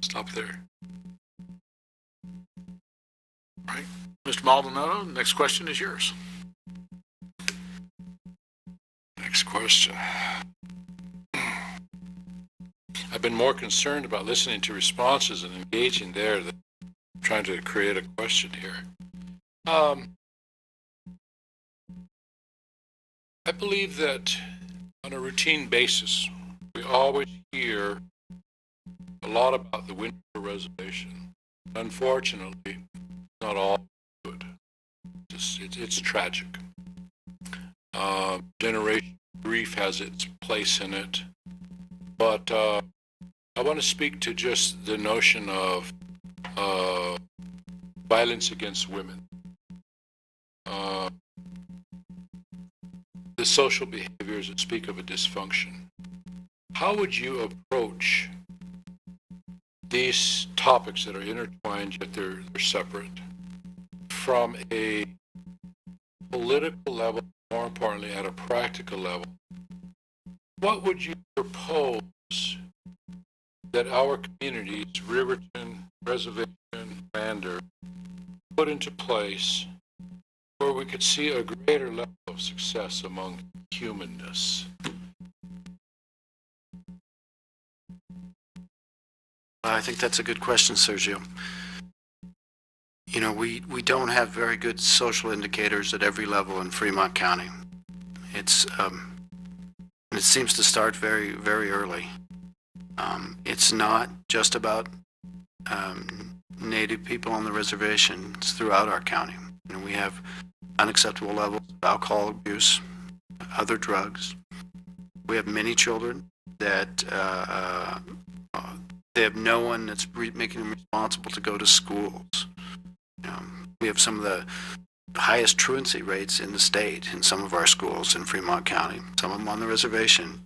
Stop there. All right. Mr. Maldonado, next question is yours. Next question. I've been more concerned about listening to responses and engaging there than trying to create a question here. I believe that on a routine basis, we always hear a lot about the Wind River Reservation. Unfortunately, not all good. It's tragic. Generation grief has its place in it. But I want to speak to just the notion of violence against women. The social behaviors that speak of a dysfunction. How would you approach these topics that are intertwined yet they're separate from a political level, more importantly at a practical level? What would you propose that our communities, Riverton, Reservation, Lander, put into place where we could see a greater level of success among humanness? I think that's a good question, Sergio. You know, we don't have very good social indicators at every level in Fremont County. It seems to start very, very early. It's not just about Native people on the reservation. It's throughout our county. You know, we have unacceptable levels of alcohol abuse, other drugs. We have many children that they have no one that's making them responsible to go to schools. We have some of the highest truancy rates in the state in some of our schools in Fremont County, some of them on the reservation.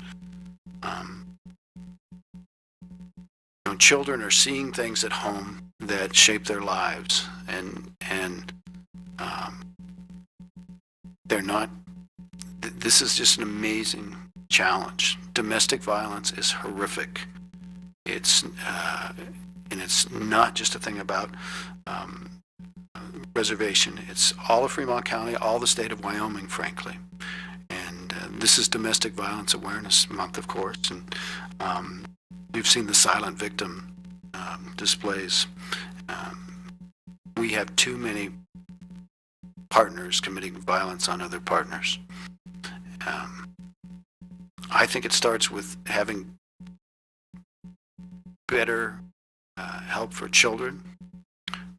Children are seeing things at home that shape their lives, and they're not. This is just an amazing challenge. Domestic violence is horrific. It's and it's not just a thing about reservation. It's all of Fremont County, all the state of Wyoming, frankly. And this is Domestic Violence Awareness Month, of course, and we've seen the silent victim displays. We have too many partners committing violence on other partners. I think it starts with having better help for children,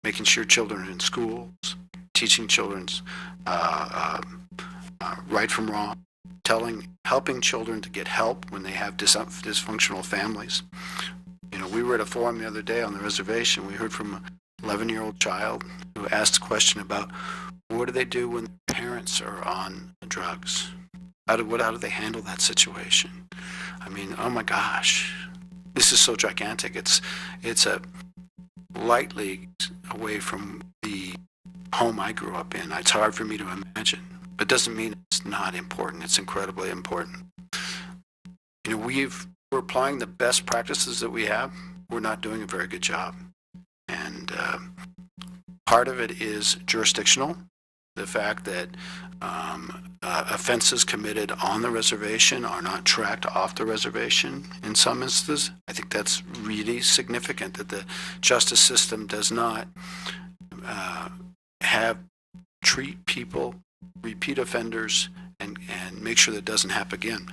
making sure children are in schools, teaching children's right from wrong, helping children to get help when they have dysfunctional families. You know, we were at a forum the other day on the reservation. We heard from an 11-year-old child who asked a question about what do they do when their parents are on drugs? How do they handle that situation? I mean, oh my gosh, this is so gigantic. It's a light league away from the home I grew up in. It's hard for me to imagine, but doesn't mean it's not important. It's incredibly important. You know, we're applying the best practices that we have. We're not doing a very good job. And part of it is jurisdictional. The fact that offenses committed on the reservation are not tracked off the reservation in some instances. I think that's really significant, that the justice system does not treat people, repeat offenders, and make sure that it doesn't happen again.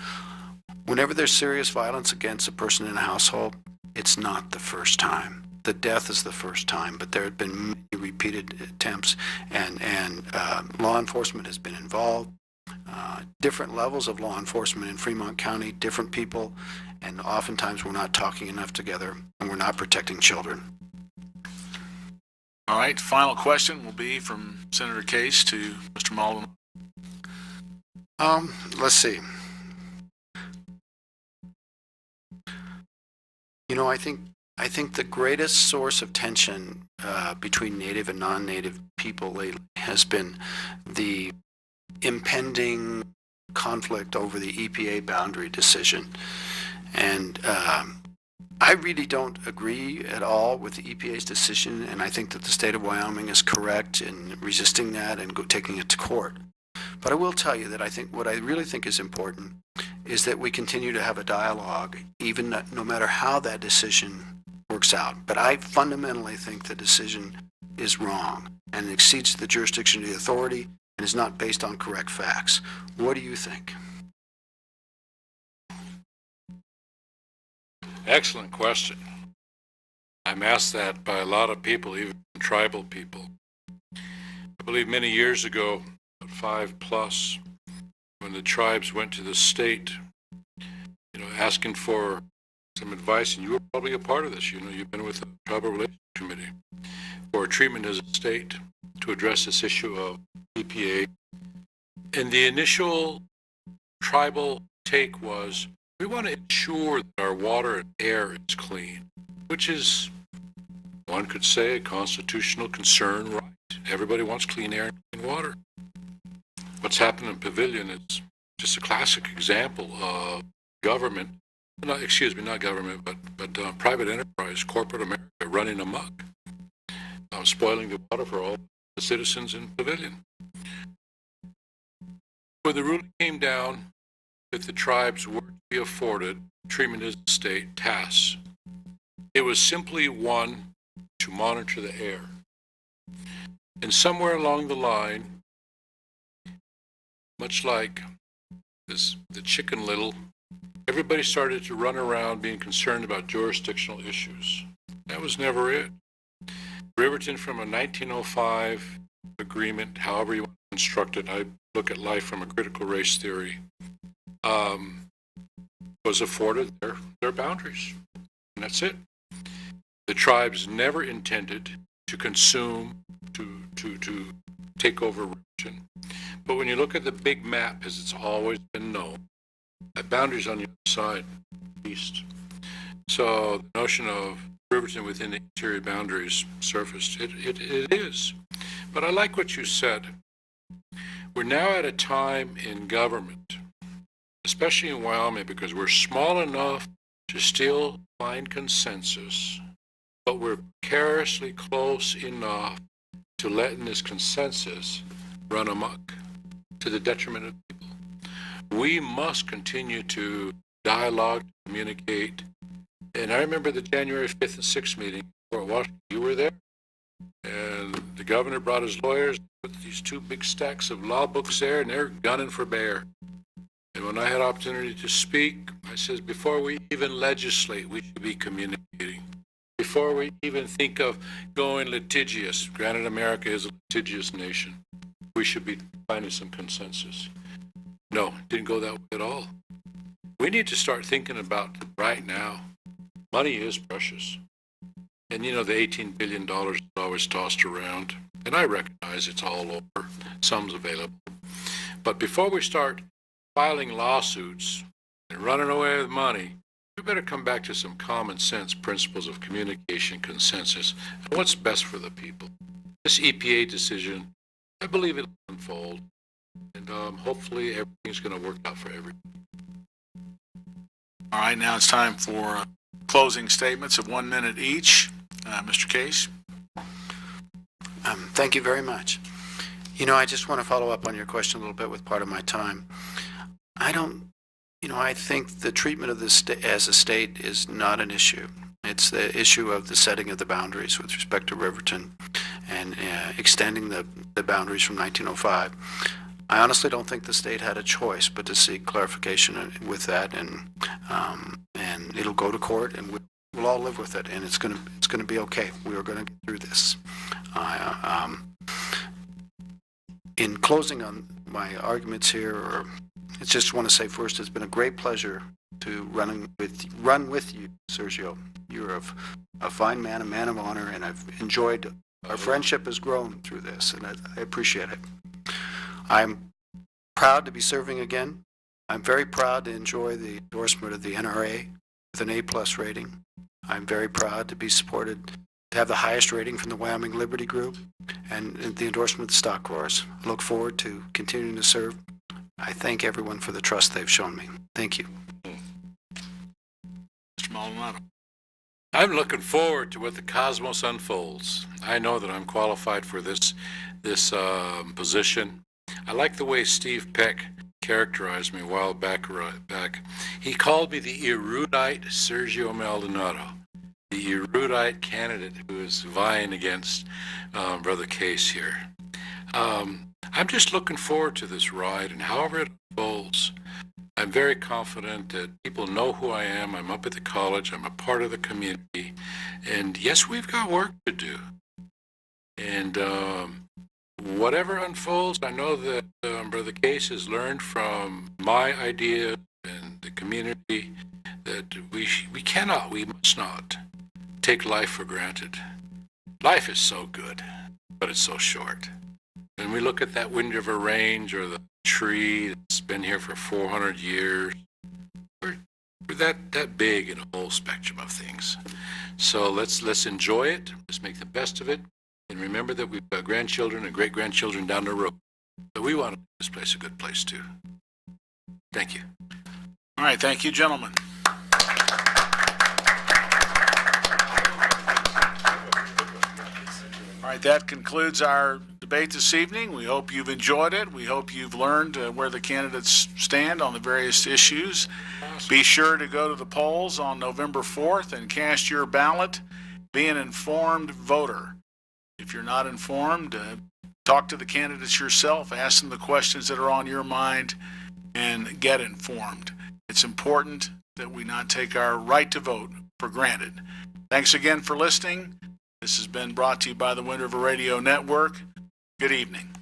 Whenever there's serious violence against a person in a household, it's not the first time. The death is the first time, but there have been many repeated attempts, and law enforcement has been involved. Different levels of law enforcement in Fremont County, different people, and oftentimes we're not talking enough together, and we're not protecting children. All right, final question will be from Senator Case to Mr. Maldonado. Let's see. You know, I think the greatest source of tension between Native and non-Native people lately has been the impending conflict over the EPA boundary decision. And I really don't agree at all with the EPA's decision, and I think that the state of Wyoming is correct in resisting that and taking it to court. But I will tell you that I think what I really think is important is that we continue to have a dialogue, even no matter how that decision works out. But I fundamentally think the decision is wrong and exceeds the jurisdiction of the authority and is not based on correct facts. What do you think? Excellent question. I'm asked that by a lot of people, even tribal people. I believe many years ago, 5+, when the tribes went to the state, asking for some advice, and you were probably a part of this. You've been with the Tribal Relations Committee for treatment as a state to address this issue of EPA. And the initial tribal take was, we want to ensure that our water and air is clean, which is, one could say, a constitutional concern, right? Everybody wants clean air and clean water. What's happened in Pavilion is just a classic example of government, not government, but private enterprise, corporate America running amok, spoiling the water for all the citizens in Pavilion. When the ruling came down that the tribes were to be afforded treatment as a state tasks, it was simply one, to monitor the air. And somewhere along the line, much like the Chicken Little, everybody started to run around being concerned about jurisdictional issues. That was never it. Riverton, from a 1905 agreement, however you want to construct it, I look at life from a critical race theory, was afforded their boundaries. And that's it. The tribes never intended to consume, to take over Riverton. But when you look at the big map, as it's always been known, that boundary's on the other side, east. So the notion of Riverton within the interior boundaries surfaced. It is. But I like what you said. We're now at a time in government, especially in Wyoming, because we're small enough to still find consensus, but we're precariously close enough to letting this consensus run amok to the detriment of people. We must continue to dialogue, communicate. And I remember the January 5th and 6th meeting in Fort Washington. You were there. And the governor brought his lawyers, put these two big stacks of law books there, and they're gunning for bear. And when I had opportunity to speak, I says, before we even legislate, we should be communicating. Before we even think of going litigious, granted America is a litigious nation, we should be finding some consensus. No, it didn't go that way at all. We need to start thinking about right now. Money is precious. And the $18 billion is always tossed around. And I recognize it's all over. Some's available. But before we start filing lawsuits and running away with money, we better come back to some common sense principles of communication, consensus, and what's best for the people. this EPA decision, I believe it'll unfold. And hopefully everything's going to work out for everyone. All right, now it's time for closing statements of 1 minute each. Mr. Case? Thank you very much. I just want to follow up on your question a little bit with part of my time. I think the treatment of this as a state is not an issue. It's the issue of the setting of the boundaries with respect to Riverton and extending the boundaries from 1905. I honestly don't think the state had a choice but to seek clarification with that, and it'll go to court, and we'll all live with it, and it's gonna be okay. We are gonna get through this. In closing on my arguments here, I just want to say first, it's been a great pleasure to run with you, Sergio. You're a fine man, a man of honor, and I've enjoyed. Our friendship has grown through this, and I appreciate it. I'm proud to be serving again. I'm very proud to enjoy the endorsement of the NRA with an A+ rating. I'm very proud to be supported, to have the highest rating from the Wyoming Liberty Group, and the endorsement of the stock growers. I look forward to continuing to serve. I thank everyone for the trust they've shown me. Thank you. Mr. Maldonado? I'm looking forward to what the cosmos unfolds. I know that I'm qualified for this position. I like the way Steve Peck characterized me a while back. He called me the erudite Sergio Maldonado, the erudite candidate who is vying against Brother Case here. I'm just looking forward to this ride, and however it unfolds, I'm very confident that people know who I am. I'm up at the college. I'm a part of the community. And yes, we've got work to do. And whatever unfolds, I know that Brother Case has learned from my ideas and the community that we must not take life for granted. Life is so good, but it's so short. When we look at that Wind River Range or the tree that's been here for 400 years, we're that big in a whole spectrum of things. So let's enjoy it. Let's make the best of it. And remember that we've got grandchildren and great-grandchildren down the road. But we want to make this place a good place, too. Thank you. All right, thank you, gentlemen. All right, that concludes our debate this evening. We hope you've enjoyed it. We hope you've learned where the candidates stand on the various issues. Be sure to go to the polls on November 4th and cast your ballot. Be an informed voter. If you're not informed, talk to the candidates yourself, ask them the questions that are on your mind, and get informed. It's important that we not take our right to vote for granted. Thanks again for listening. This has been brought to you by the Wind River Radio Network. Good evening.